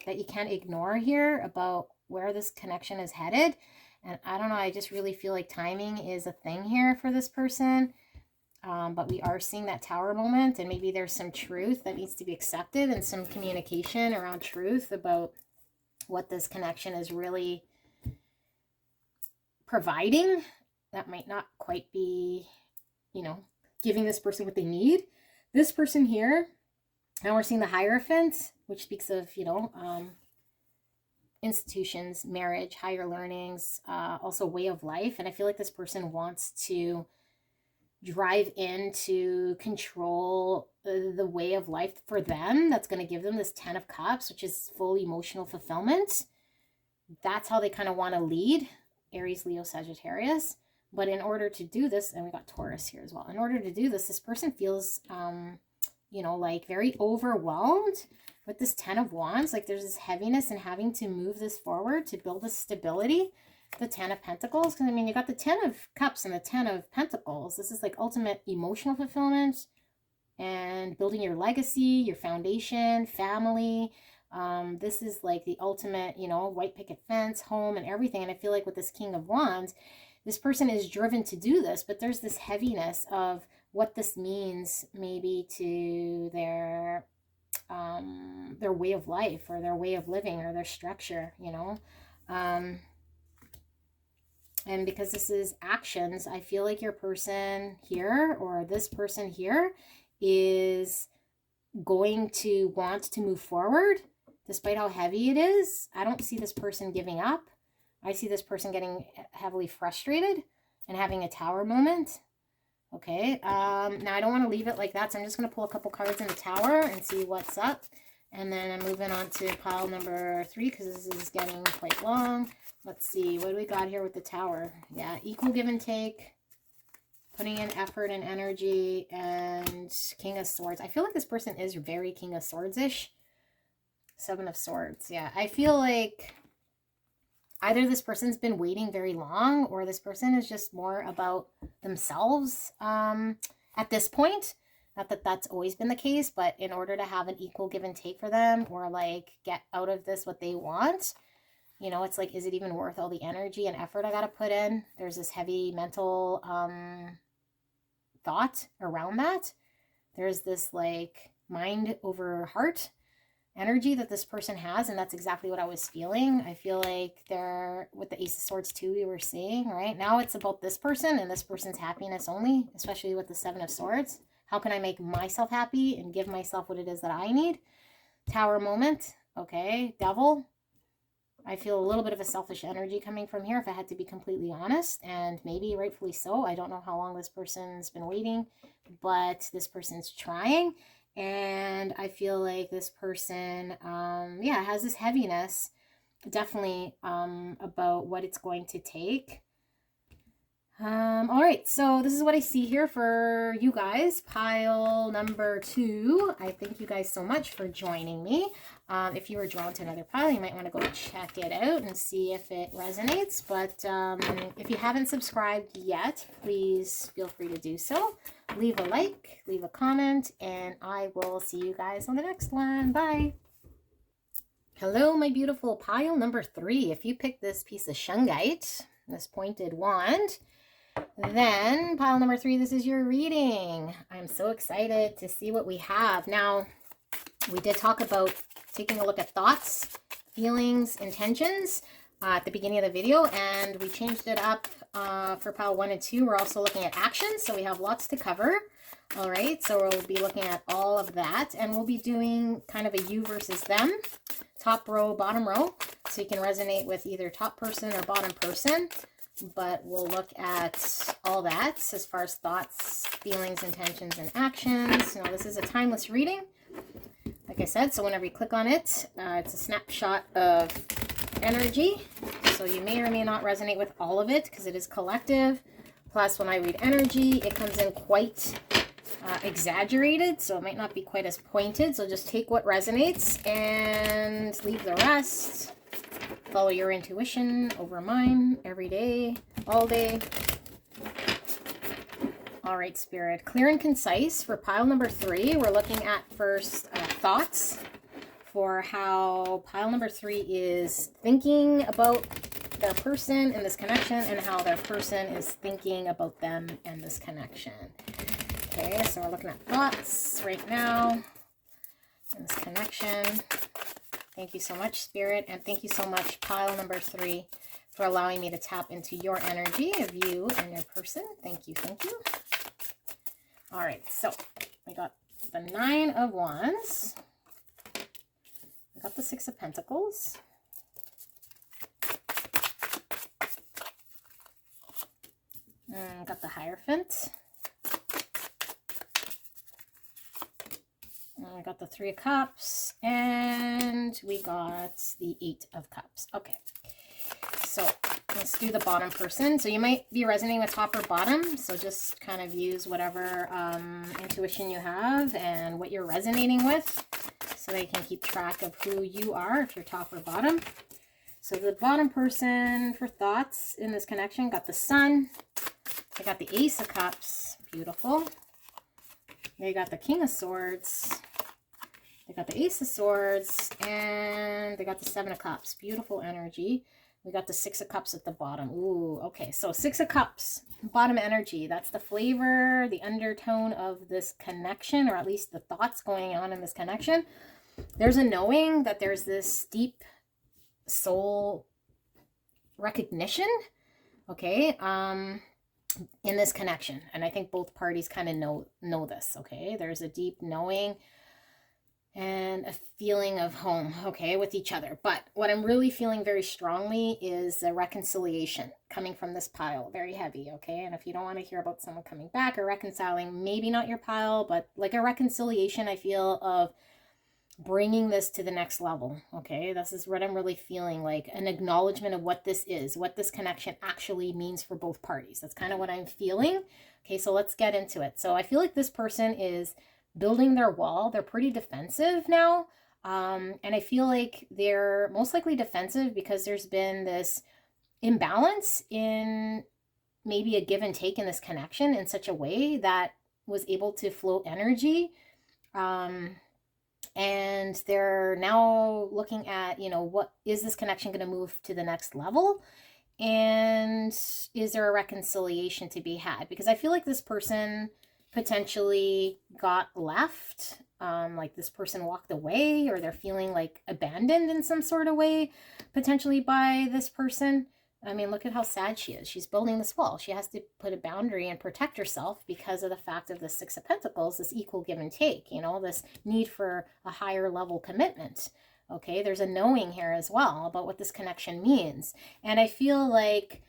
that you can't ignore here about where this connection is headed. And I don't know, I just really feel like timing is a thing here for this person. But we are seeing that Tower moment, and maybe there's some truth that needs to be accepted and some communication around truth about what this connection is really providing. That might not quite be, you know, giving this person what they need. This person here, now we're seeing the Hierophant, which speaks of, you know, institutions, marriage, higher learnings, also way of life. And I feel like this person wants to drive in to control the way of life for them. That's going to give them this 10 of Cups, which is full emotional fulfillment. That's how they kind of want to lead. Aries, Leo, Sagittarius. But in order to do this, and we got Taurus here as well. In order to do this, this person feels, you know, like very overwhelmed with this 10 of Wands. Like there's this heaviness in having to move this forward to build this stability. The 10 of Pentacles, because I mean, you got the 10 of Cups and the 10 of Pentacles. This is like ultimate emotional fulfillment and building your legacy, your foundation, family. This is like the ultimate, you know, white picket fence, home, and everything. And I feel like with this King of Wands, this person is driven to do this, but there's this heaviness of what this means maybe to their way of life or their way of living or their structure, you know. And because this is actions, I feel like your person here or this person here is going to want to move forward despite how heavy it is. I don't see this person giving up. I see this person getting heavily frustrated and having a tower moment. Okay, now I don't want to leave it like that, so I'm just going to pull a couple cards in the tower and see what's up. And then I'm moving on to pile number 3 because this is getting quite long. Let's see, what do we got here with the tower? Yeah, equal give and take, putting in effort and energy, and King of Swords. I feel like this person is very King of Swords-ish. 7 of Swords, yeah. I feel like either this person's been waiting very long or this person is just more about themselves at this point. Not that that's always been the case, but in order to have an equal give and take for them or like get out of this what they want, you know, it's like, is it even worth all the energy and effort I got to put in? There's this heavy mental thought around that. There's this like mind over heart energy that this person has, and that's exactly what I was feeling. I feel like they're with the Ace of Swords too, we were seeing, right? Now it's about this person and this person's happiness only, especially with the 7 of Swords. How can I make myself happy and give myself what it is that I need? Tower moment. Okay, Devil. I feel a little bit of a selfish energy coming from here, if I had to be completely honest, and maybe rightfully so. I don't know how long this person's been waiting, but this person's trying. And I feel like this person, yeah, has this heaviness, definitely, about what it's going to take. All right, so this is what I see here for you guys. Pile number 2. I thank you guys so much for joining me. If you were drawn to another pile, you might want to go check it out and see if it resonates. But if you haven't subscribed yet, please feel free to do so. Leave a like, leave a comment, and I will see you guys on the next one. Bye. Hello, my beautiful pile number 3. If you picked this piece of shungite, this pointed wand, then pile number 3, this is your reading. I'm so excited to see what we have. Now, we did talk about taking a look at thoughts, feelings, intentions at the beginning of the video, and we changed it up for pile 1 and 2. We're also looking at actions, so we have lots to cover. All right, so we'll be looking at all of that, and we'll be doing kind of a you versus them, top row, bottom row, so you can resonate with either top person or bottom person. But we'll look at all that as far as thoughts, feelings, intentions, and actions. Now, this is a timeless reading, like I said, so whenever you click on it, it's a snapshot of energy. So you may or may not resonate with all of it because it is collective. Plus, when I read energy, it comes in quite exaggerated, so it might not be quite as pointed. So just take what resonates and leave the rest. Follow your intuition over mine every day, all day. All right, Spirit. Clear and concise for pile number 3. We're looking at first thoughts for how pile number 3 is thinking about their person in this connection and how their person is thinking about them and this connection. Okay, so we're looking at thoughts right now in this connection. Thank you so much, Spirit, and thank you so much, pile number 3, for allowing me to tap into your energy of you and your person. Thank you, thank you. All right, so we got the 9 of Wands. We got the 6 of Pentacles. And got the Hierophant. We got the 3 of Cups, and we got the 8 of Cups. Okay, so let's do the bottom person. So you might be resonating with top or bottom, so just kind of use whatever intuition you have and what you're resonating with so that you can keep track of who you are, if you're top or bottom. So the bottom person for thoughts in this connection got the Sun. They got the Ace of Cups. Beautiful. They got the King of Swords. They got the Ace of Swords, and they got the 7 of Cups. Beautiful energy. We got the 6 of Cups at the bottom. Ooh, okay. So 6 of Cups, bottom energy. That's the flavor, the undertone of this connection, or at least the thoughts going on in this connection. There's a knowing that there's this deep soul recognition, okay, in this connection. And I think both parties kind of know this, okay? There's a deep knowing and a feeling of home, okay, with each other. But what I'm really feeling very strongly is a reconciliation coming from this pile, very heavy, okay? And if you don't want to hear about someone coming back or reconciling, maybe not your pile, but like a reconciliation, I feel, of bringing this to the next level, okay? This is what I'm really feeling, like an acknowledgement of what this is, what this connection actually means for both parties. That's kind of what I'm feeling. Okay, so let's get into it. So I feel like this person is building their wall. They're pretty defensive now. And I feel like they're most likely defensive because there's been this imbalance in maybe a give and take in this connection in such a way that was able to flow energy. And they're now looking at, what is this connection going to move to the next level? And is there a reconciliation to be had? Because I feel like this person potentially got left, like this person walked away, or they're feeling like abandoned in some sort of way, potentially by this person. I mean, look at how sad she is. She's building this wall. She has to put a boundary and protect herself because of the fact of the Six of Pentacles, this equal give and take, this need for a higher level commitment. Okay, there's a knowing here as well about what this connection means. And I feel like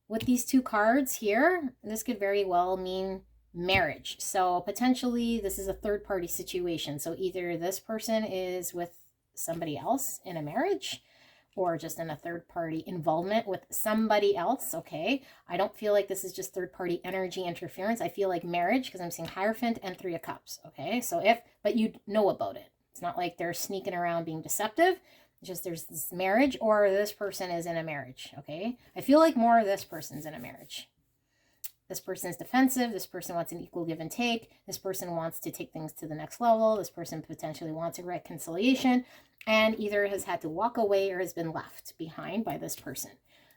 with these two cards here, this could very well mean marriage. So potentially this is a third party situation. So either this person is with somebody else in a marriage, or just in a third party involvement with somebody else, okay? I don't feel like this is just third party energy interference. I feel like marriage, because I'm seeing Hierophant and Three of Cups, okay? So but you know about it. It's not like they're sneaking around being deceptive. It's just there's this marriage, or this person is in a marriage, okay? I feel like more of this person's in a marriage. This person is defensive. This person wants an equal give and take. This person wants to take things to the next level. This person potentially wants a reconciliation, and either has had to walk away or has been left behind by this person.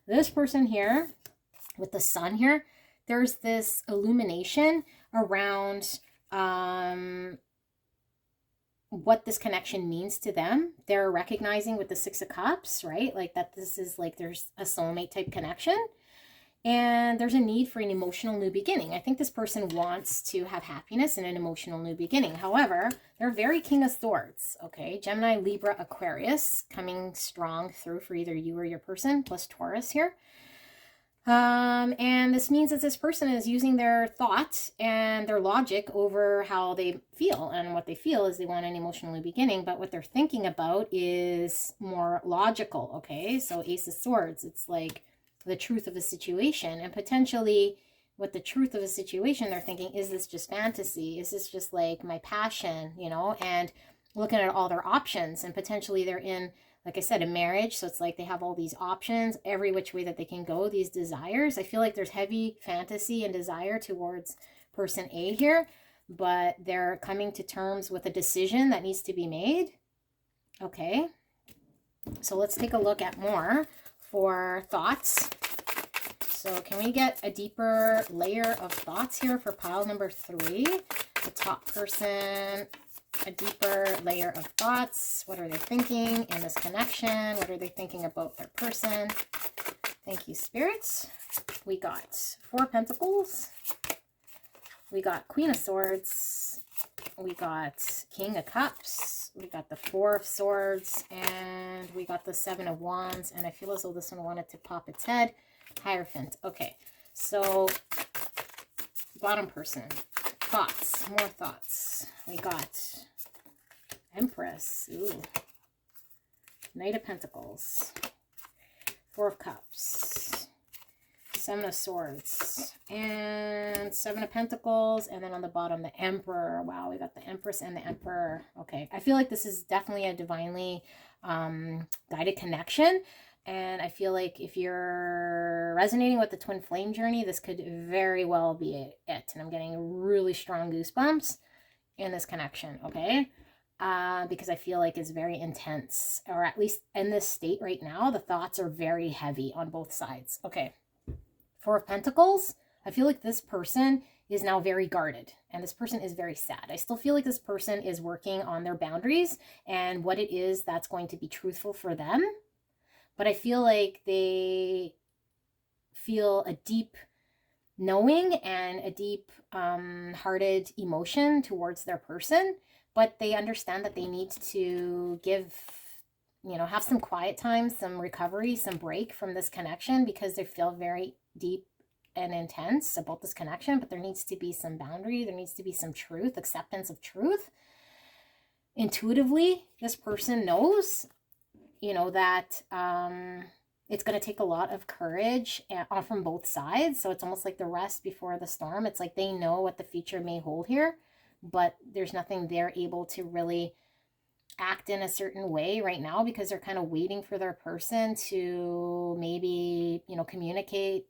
This person here, with the sun here, there's this illumination around what this connection means to them. They're recognizing with the Six of Cups, right? Like that this is like there's a soulmate type connection. And there's a need for an emotional new beginning. I think this person wants to have happiness in an emotional new beginning. However, they're very King of Swords, okay? Gemini, Libra, Aquarius coming strong through for either you or your person, plus Taurus here. And this means that this person is using their thought and their logic over how they feel. And what they feel is they want an emotional new beginning, but what they're thinking about is more logical, okay? So Ace of Swords, it's like the truth of a situation, and potentially with the truth of a situation, they're thinking, is this just fantasy? Is this just like my passion, and looking at all their options, and potentially they're in, like I said, a marriage. So it's like they have all these options, every which way that they can go, these desires. I feel like there's heavy fantasy and desire towards person A here, but they're coming to terms with a decision that needs to be made. Okay. So let's take a look at more for thoughts. So can we get a deeper layer of thoughts here for pile number 3? The top person, a deeper layer of thoughts. What are they thinking in this connection? What are they thinking about their person? Thank you, spirits. We got Four of Pentacles. We got Queen of Swords. We got King of Cups. We got the Four of Swords. And we got the Seven of Wands. And I feel as though this one wanted to pop its head. Hierophant. Okay, so bottom person. Thoughts. More thoughts. We got Empress. Ooh. Knight of Pentacles. Four of Cups. Seven of Swords. And Seven of Pentacles. And then on the bottom, the Emperor. Wow, we got the Empress and the Emperor. Okay, I feel like this is definitely a divinely guided connection. And I feel like if you're resonating with the twin flame journey, this could very well be it. And I'm getting really strong goosebumps in this connection, okay? Because I feel like it's very intense, or at least in this state right now, the thoughts are very heavy on both sides. Okay, Four of Pentacles, I feel like this person is now very guarded, and this person is very sad. I still feel like this person is working on their boundaries and what it is that's going to be truthful for them. But I feel like they feel a deep knowing and a deep hearted emotion towards their person. but they understand that they need to give, you know, have some quiet time, some recovery, some break from this connection, because they feel very deep and intense about this connection. But there needs to be some boundary. There needs to be some truth, acceptance of truth. Intuitively, this person knows, you know, that it's going to take a lot of courage from both sides. So it's almost like the rest before the storm. It's like they know what the future may hold here, but there's nothing they're able to really act in a certain way right now, because they're kind of waiting for their person to maybe, you know, communicate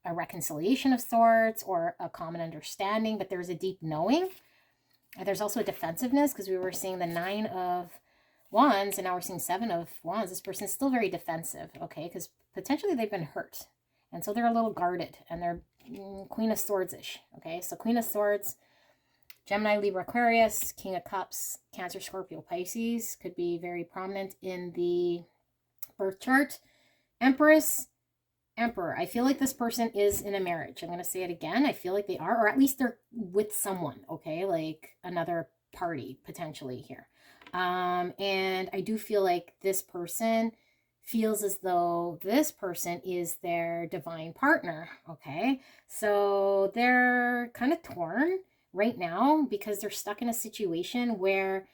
a reconciliation of sorts or a common understanding. But there's a deep knowing. And there's also a defensiveness, because we were seeing the 9 of Wands and now we're seeing 7 of Wands. This person's still very defensive, okay, because potentially they've been hurt, and so they're a little guarded, and they're Queen of Swords-ish, okay. So Queen of Swords, Gemini, Libra, Aquarius, King of Cups, Cancer, Scorpio, Pisces could be very prominent in the birth chart. Empress, Emperor. I feel like this person is in a marriage. I'm going to say it again. I feel like they are, or at least they're with someone, okay, like another party potentially here. And I do feel like this person feels as though this person is their divine partner, okay? So they're kind of torn right now, because they're stuck in a situation where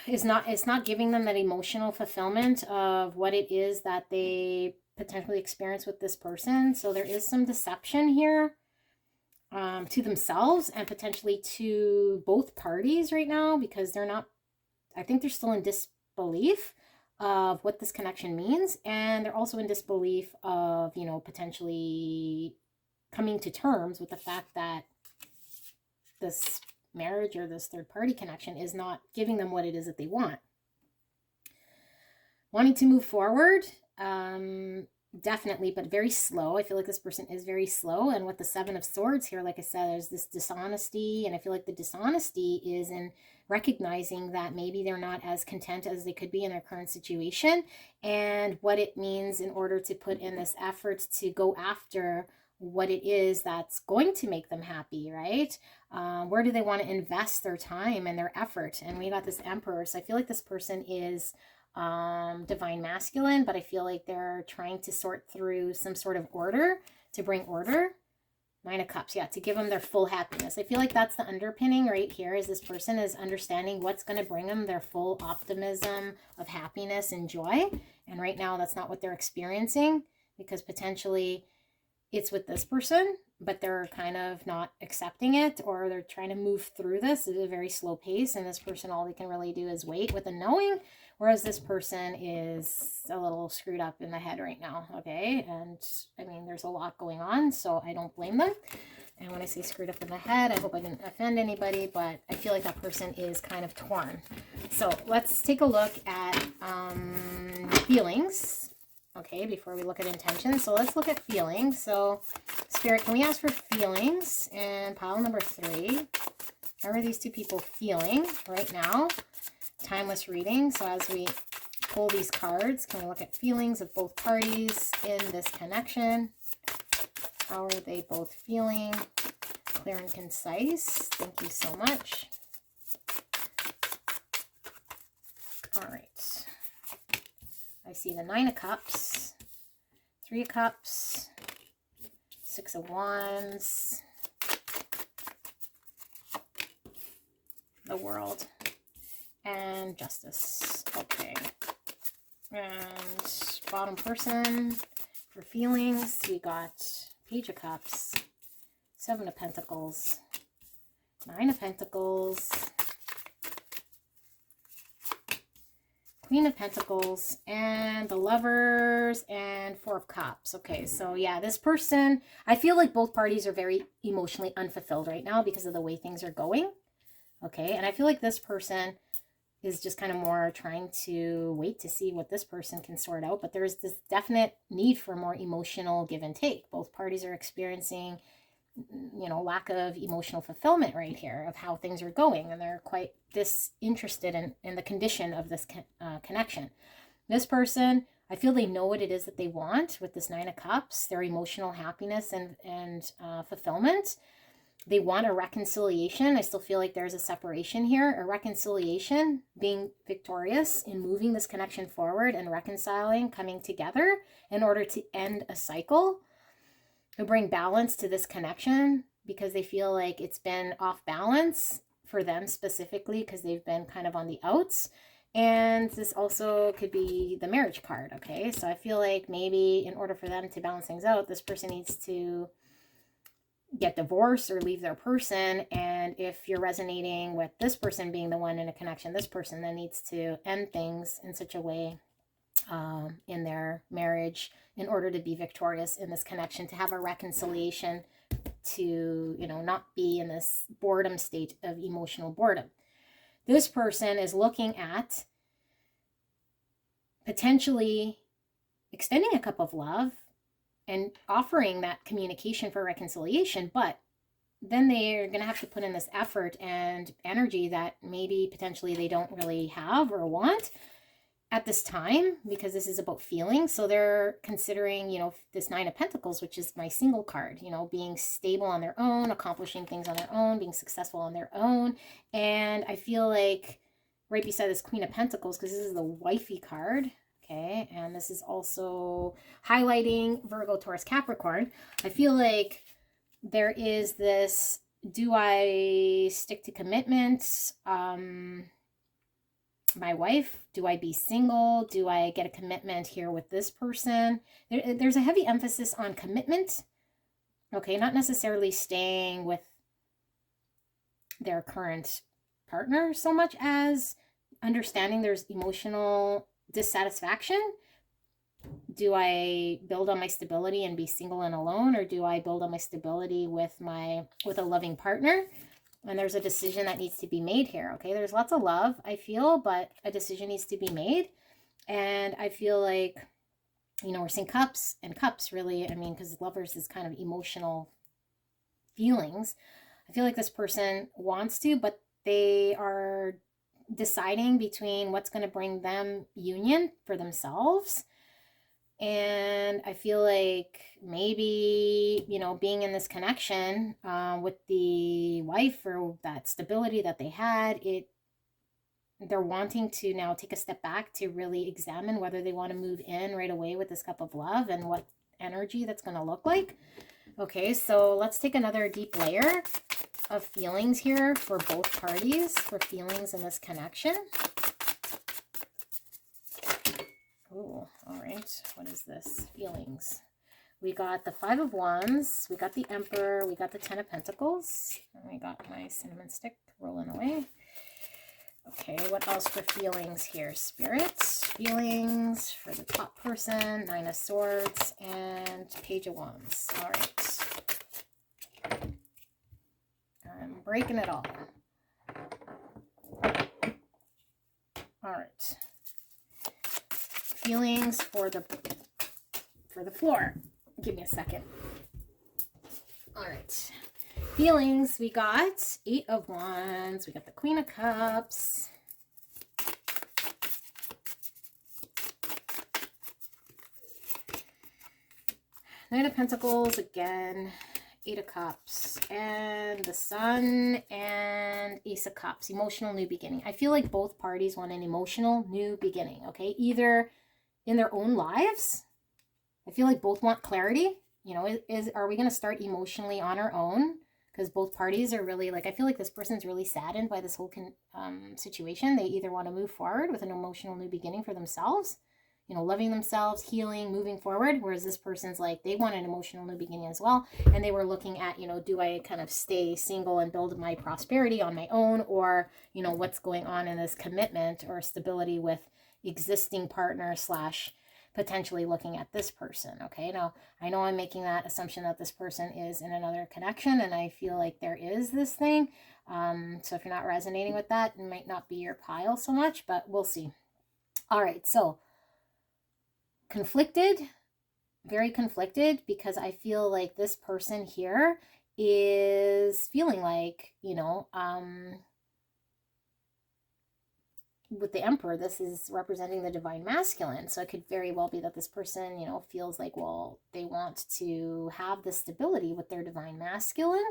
it's not giving them that emotional fulfillment of what it is that they potentially experience with this person. So there is some deception here to themselves and potentially to both parties right now, because they're not, I think they're still in disbelief of what this connection means. And they're also in disbelief of, you know, potentially coming to terms with the fact that this marriage or this third party connection is not giving them what it is that they want. Wanting to move forward, definitely, but very slow. I feel like this person is very slow. And with the 7 of Swords here, like I said, there's this dishonesty. And I feel like the dishonesty is in recognizing that maybe they're not as content as they could be in their current situation, and what it means in order to put in this effort to go after what it is that's going to make them happy, right? Where do they want to invest their time and their effort? And we got this Emperor. So I feel like this person is divine masculine, but I feel like they're trying to sort through some sort of order, to bring order. 9 of Cups, yeah, to give them their full happiness. I feel like that's the underpinning right here, is this person is understanding what's going to bring them their full optimism of happiness and joy. And right now that's not what they're experiencing, because potentially it's with this person, but they're kind of not accepting it, or they're trying to move through this at a very slow pace. And this person, all they can really do is wait with a knowing, whereas this person is a little screwed up in the head right now, okay? And I mean, there's a lot going on, so I don't blame them. And when I say screwed up in the head, I hope I didn't offend anybody, but I feel like that person is kind of torn. So let's take a look at feelings. Okay, before we look at intentions. So let's look at feelings. So Spirit, can we ask for feelings? And pile number 3. How are these two people feeling right now? Timeless reading. So as we pull these cards, can we look at feelings of both parties in this connection? How are they both feeling? Clear and concise. Thank you so much. All right. I see the 9 of Cups, 3 of Cups, 6 of Wands, the World, and Justice. Okay. And bottom person for feelings, we got Page of Cups, 7 of Pentacles, 9 of Pentacles, Queen of Pentacles, and the Lovers, and 4 of Cups. Okay, so yeah, this person, I feel like both parties are very emotionally unfulfilled right now because of the way things are going. Okay, and I feel like this person is just kind of more trying to wait to see what this person can sort out. But there's this definite need for more emotional give and take. Both parties are experiencing, you know, lack of emotional fulfillment right here of how things are going, and they're quite disinterested in the condition of this connection. This person, I feel they know what it is that they want with this 9 of Cups, their emotional happiness and fulfillment. They want a reconciliation. I still feel like there's a separation here, a reconciliation, being victorious in moving this connection forward and reconciling, coming together in order to end a cycle, to bring balance to this connection, because they feel like it's been off balance for them specifically because they've been kind of on the outs. And this also could be the marriage card, okay? So I feel like maybe in order for them to balance things out, this person needs to get divorced or leave their person. And if you're resonating with this person being the one in a connection, this person then needs to end things in such a way in their marriage in order to be victorious in this connection, to have a reconciliation, to, you know, not be in this boredom state of emotional boredom. This person is looking at potentially extending a cup of love and offering that communication for reconciliation, but then they're going to have to put in this effort and energy that maybe potentially they don't really have or want at this time, because this is about feelings. So they're considering, you know, this Nine of Pentacles, which is my single card, you know, being stable on their own, accomplishing things on their own, being successful on their own. And I feel like right beside this Queen of Pentacles, because this is the wifey card, okay, and this is also highlighting Virgo, Taurus, Capricorn. I feel like there is this, do I stick to commitment? My wife, do I be single? Do I get a commitment here with this person? There's a heavy emphasis on commitment, okay, not necessarily staying with their current partner so much as understanding there's emotional dissatisfaction. Do I build on my stability and be single and alone, or do I build on my stability with a loving partner? And there's a decision that needs to be made here, okay? There's lots of love, I feel, but a decision needs to be made. And I feel like, you know, we're seeing cups and cups, really. I mean, because lovers is kind of emotional feelings. I feel like this person wants to, but they are deciding between what's going to bring them union for themselves. And I feel like maybe, you know, being in this connection with the wife, or that stability that they had, they're wanting to now take a step back to really examine whether they want to move in right away with this cup of love and what energy that's going to look like. Okay, so let's take another deep layer of feelings here for both parties, for feelings in this connection. Oh, all right. What is this? Feelings. We got the Five of Wands. We got the Emperor. We got the Ten of Pentacles. And we got my cinnamon stick rolling away. Okay, what else for feelings here? Spirits. Feelings for the top person. Nine of Swords and Page of Wands. All right. I'm breaking it all. All right. Feelings for the floor. Give me a second. All right. Feelings, we got Eight of Wands. We got the Queen of Cups. Knight of Pentacles again. Eight of Cups. And the Sun and Ace of Cups. Emotional new beginning. I feel like both parties want an emotional new beginning, okay? Either in their own lives. I feel like both want clarity. You know, are we going to start emotionally on our own? Because both parties are really, like, I feel like this person's really saddened by this whole situation. They either want to move forward with an emotional new beginning for themselves, you know, loving themselves, healing, moving forward. Whereas this person's like, they want an emotional new beginning as well. And they were looking at, you know, do I kind of stay single and build my prosperity on my own? Or, you know, what's going on in this commitment or stability with existing partner / potentially looking at this person. Okay, now I know I'm making that assumption that this person is in another connection, and I feel like there is this thing. So if you're not resonating with that, it might not be your pile so much, but we'll see. All right, so conflicted, very conflicted, because I feel like this person here is feeling like, you know, with the Emperor, this is representing the divine masculine. So it could very well be that this person, you know, feels like, well, they want to have this stability with their divine masculine.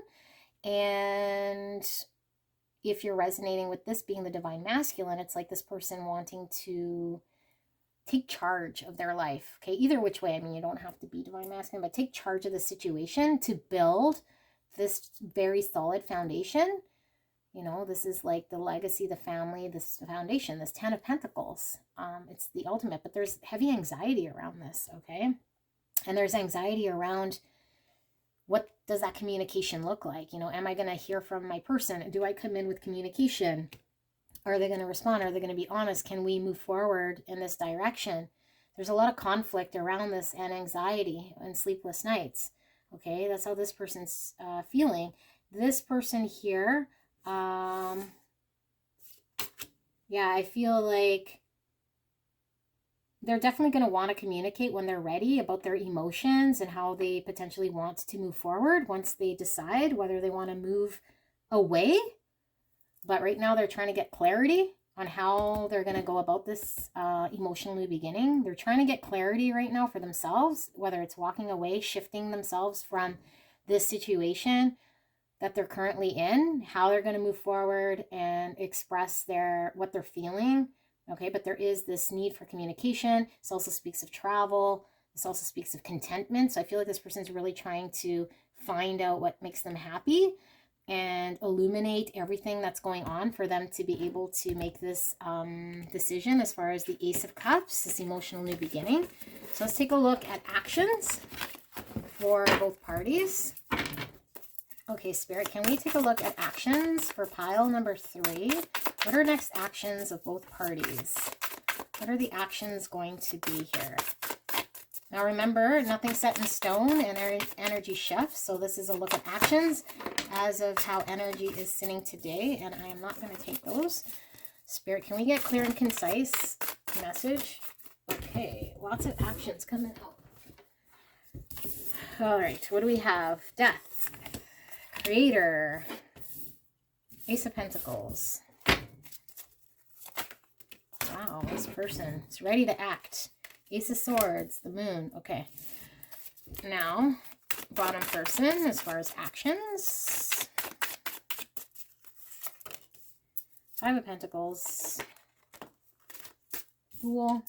And if you're resonating with this being the divine masculine, it's like this person wanting to take charge of their life. Okay, either which way. I mean, you don't have to be divine masculine, but take charge of the situation to build this very solid foundation. You know, this is like the legacy, the family, this foundation, this 10 of Pentacles. It's the ultimate, but there's heavy anxiety around this, okay? And there's anxiety around what does that communication look like? You know, am I going to hear from my person? Do I come in with communication? Are they going to respond? Are they going to be honest? Can we move forward in this direction? There's a lot of conflict around this and anxiety and sleepless nights. Okay, that's how this person's feeling. This person here, yeah, I feel like they're definitely going to want to communicate when they're ready about their emotions and how they potentially want to move forward once they decide whether they want to move away. But right now they're trying to get clarity on how they're going to go about this emotional new beginning. They're trying to get clarity right now for themselves, whether it's walking away, shifting themselves from this situation that they're currently in, how they're going to move forward and express what they're feeling. Okay, but there is this need for communication. This also speaks of travel. This also speaks of contentment. So I feel like this person's really trying to find out what makes them happy and illuminate everything that's going on for them to be able to make this decision as far as the Ace of Cups, this emotional new beginning. So let's take a look at actions for both parties. Okay, Spirit, can we take a look at actions for pile number 3? What are next actions of both parties? What are the actions going to be here? Now remember, nothing's set in stone and energy shifts. So this is a look at actions as of how energy is sitting today. And I am not going to take those. Spirit, can we get clear and concise message? Okay, lots of actions coming out. All right, what do we have? Death. Creator. Ace of Pentacles. Wow, this person is ready to act. Ace of Swords, the Moon. Okay. Now, bottom person as far as actions. Five of Pentacles. Fool.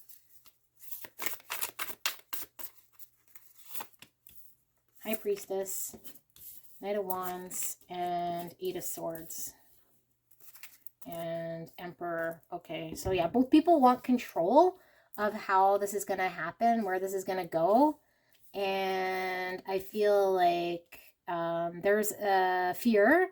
High Priestess. Knight of Wands. And Eight of Swords. And Emperor. Okay, so yeah, both people want control of how this is going to happen, where this is going to go. And I feel like there's a fear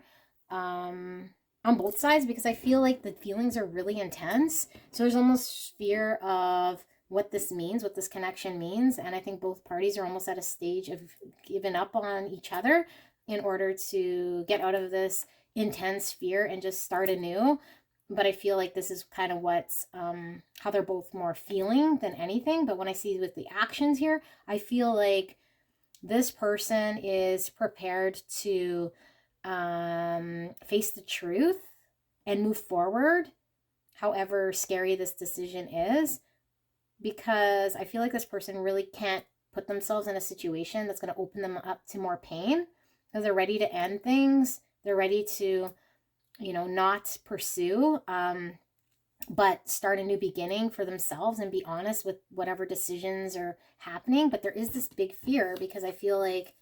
on both sides, because I feel like the feelings are really intense. So there's almost fear of what this means, what this connection means. And I think both parties are almost at a stage of giving up on each other in order to get out of this intense fear and just start anew. But I feel like this is kind of what's how they're both more feeling than anything. But when I see with the actions here, I feel like this person is prepared to face the truth and move forward, however scary this decision is, because I feel like this person really can't put themselves in a situation that's going to open them up to more pain, because they're ready to end things. They're ready to, you know, not pursue, but start a new beginning for themselves and be honest with whatever decisions are happening. But there is this big fear, because I feel like,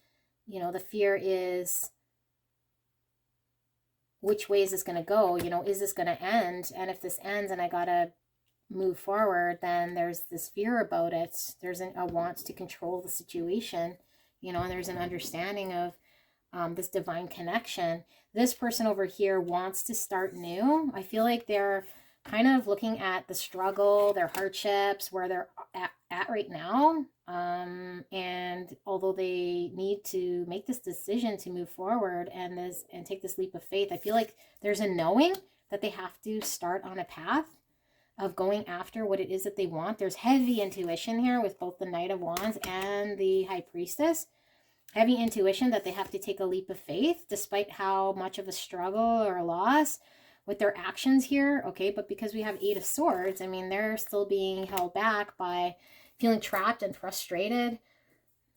you know, the fear is, which way is this going to go? You know, is this going to end? And if this ends and I got to move forward, then there's this fear about it. There's a want to control the situation, you know, and there's an understanding of this divine connection. This person over here wants to start new. I feel like they're kind of looking at the struggle, their hardships, where they're at right now. And although they need to make this decision to move forward and take this leap of faith, I feel like there's a knowing that they have to start on a path of going after what it is that they want. There's heavy intuition here with both the Knight of Wands and the High Priestess. Heavy intuition that they have to take a leap of faith despite how much of a struggle or a loss with their actions here. Okay, but because we have Eight of Swords, I mean, they're still being held back by feeling trapped and frustrated.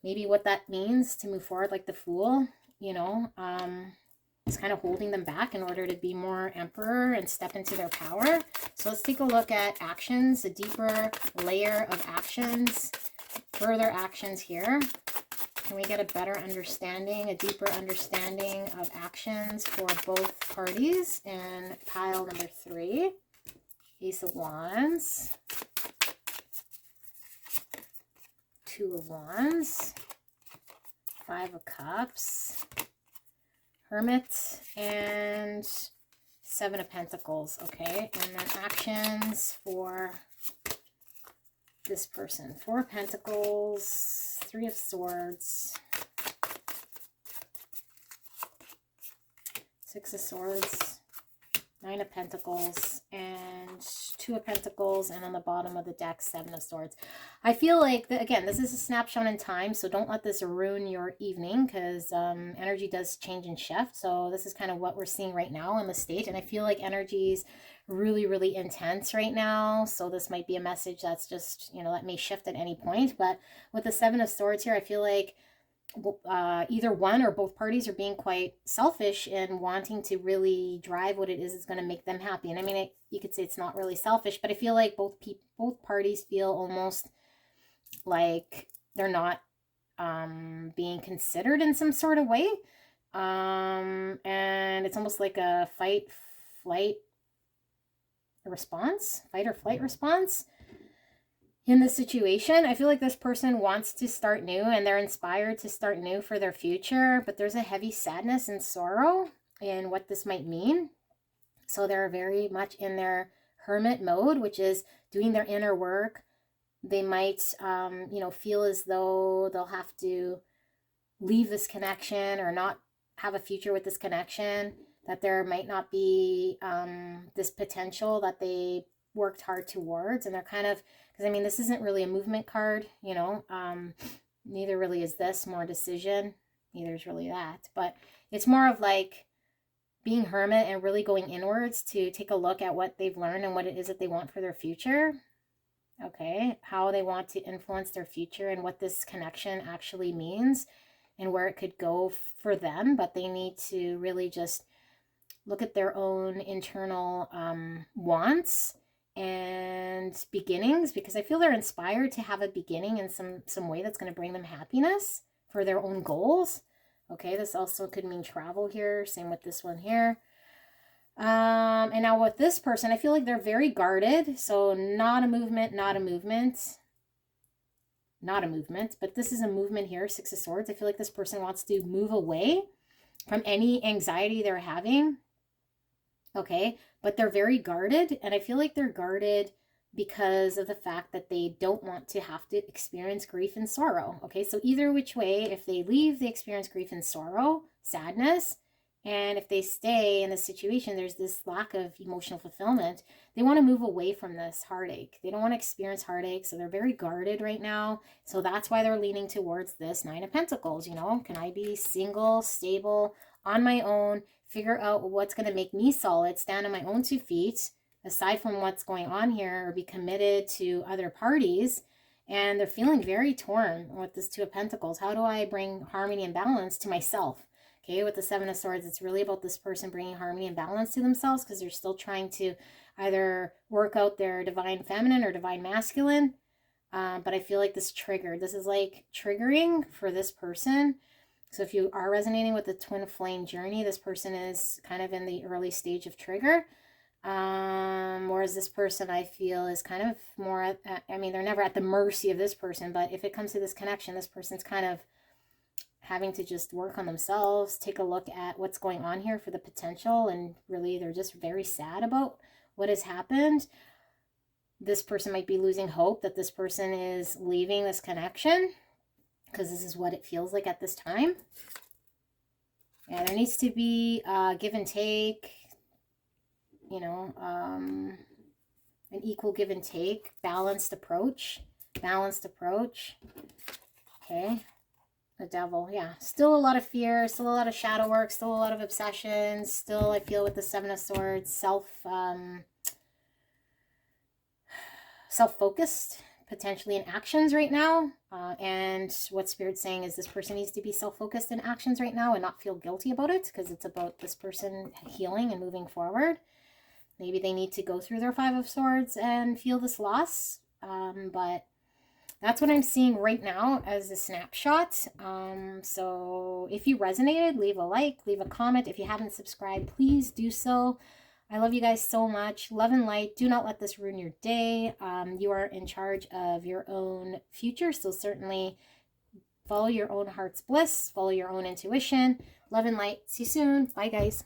Maybe what that means to move forward, like the Fool, you know. is kind of holding them back in order to be more emperor and step into their power. So let's take a look at actions, a deeper layer of actions, further actions here. Can we get a better understanding, a deeper understanding of actions for both parties? And pile number 3, Ace of Wands, 2 of Wands, 5 of Cups, Hermit, and 7 of Pentacles, okay? And then actions for this person. 4 of Pentacles, 3 of Swords, 6 of Swords, 9 of Pentacles, and 2 of Pentacles, and on the bottom of the deck, 7 of Swords. I feel like, again, this is a snapshot in time, so don't let this ruin your evening, because energy does change and shift. So this is kind of what we're seeing right now on the stage, and I feel like energy's really, really intense right now. So this might be a message that's just, you know, that may shift at any point. But with the 7 of Swords here, I feel like either one or both parties are being quite selfish and wanting to really drive what it is that's going to make them happy. And I mean, you could say it's not really selfish, but I feel like both parties feel almost like they're not being considered in some sort of way. And it's almost like a fight or flight response. In this situation, I feel like this person wants to start new and they're inspired to start new for their future, but there's a heavy sadness and sorrow in what this might mean. So they're very much in their hermit mode, which is doing their inner work. They might, you know, feel as though they'll have to leave this connection or not have a future with this connection, that there might not be this potential that they worked hard towards. And they're kind of, because I mean, this isn't really a movement card, you know, neither really is this, more decision, neither is really that, but it's more of like being hermit and really going inwards to take a look at what they've learned and what it is that they want for their future. Okay, how they want to influence their future and what this connection actually means and where it could go for them. But they need to really just look at their own internal wants and beginnings, because I feel they're inspired to have a beginning in some way that's going to bring them happiness for their own goals. Okay, this also could mean travel here. Same with this one here. And now with this person, I feel like they're very guarded. So not a movement, but this is a movement here, 6 of Swords. I feel like this person wants to move away from any anxiety they're having. Okay, but they're very guarded, and I feel like they're guarded because of the fact that they don't want to have to experience grief and sorrow. Okay, so either which way, if they leave, they experience grief and sorrow, sadness, and if they stay in the situation, there's this lack of emotional fulfillment. They want to move away from this heartache. They don't want to experience heartache, so they're very guarded right now. So that's why they're leaning towards this 9 of Pentacles. You know, can I be single, stable, on my own, figure out what's going to make me solid, stand on my own 2 feet, aside from what's going on here, or be committed to other parties. And they're feeling very torn with this 2 of Pentacles. How do I bring harmony and balance to myself? Okay, with the 7 of Swords, it's really about this person bringing harmony and balance to themselves, because they're still trying to either work out their divine feminine or divine masculine. But I feel like this is like triggering for this person. So if you are resonating with the twin flame journey, this person is kind of in the early stage of trigger. Whereas this person, I feel, is kind of more, I mean, they're never at the mercy of this person, but if it comes to this connection, this person's kind of having to just work on themselves, take a look at what's going on here for the potential, and really they're just very sad about what has happened. This person might be losing hope that this person is leaving this connection, because this is what it feels like at this time. Yeah, there needs to be give and take, you know, an equal give and take, balanced approach. Okay, the Devil, yeah. Still a lot of fear, still a lot of shadow work, still a lot of obsessions, still I feel with the 7 of Swords, self-focused, potentially in actions right now. And what Spirit's saying is this person needs to be self-focused in actions right now and not feel guilty about it, because it's about this person healing and moving forward. Maybe they need to go through their Five of Swords and feel this loss. But that's what I'm seeing right now as a snapshot. So if you resonated, leave a like, leave a comment. If you haven't subscribed, please do so. I love you guys so much. Love and light. Do not let this ruin your day. You are in charge of your own future, so certainly follow your own heart's bliss, follow your own intuition. Love and light. See you soon. Bye, guys.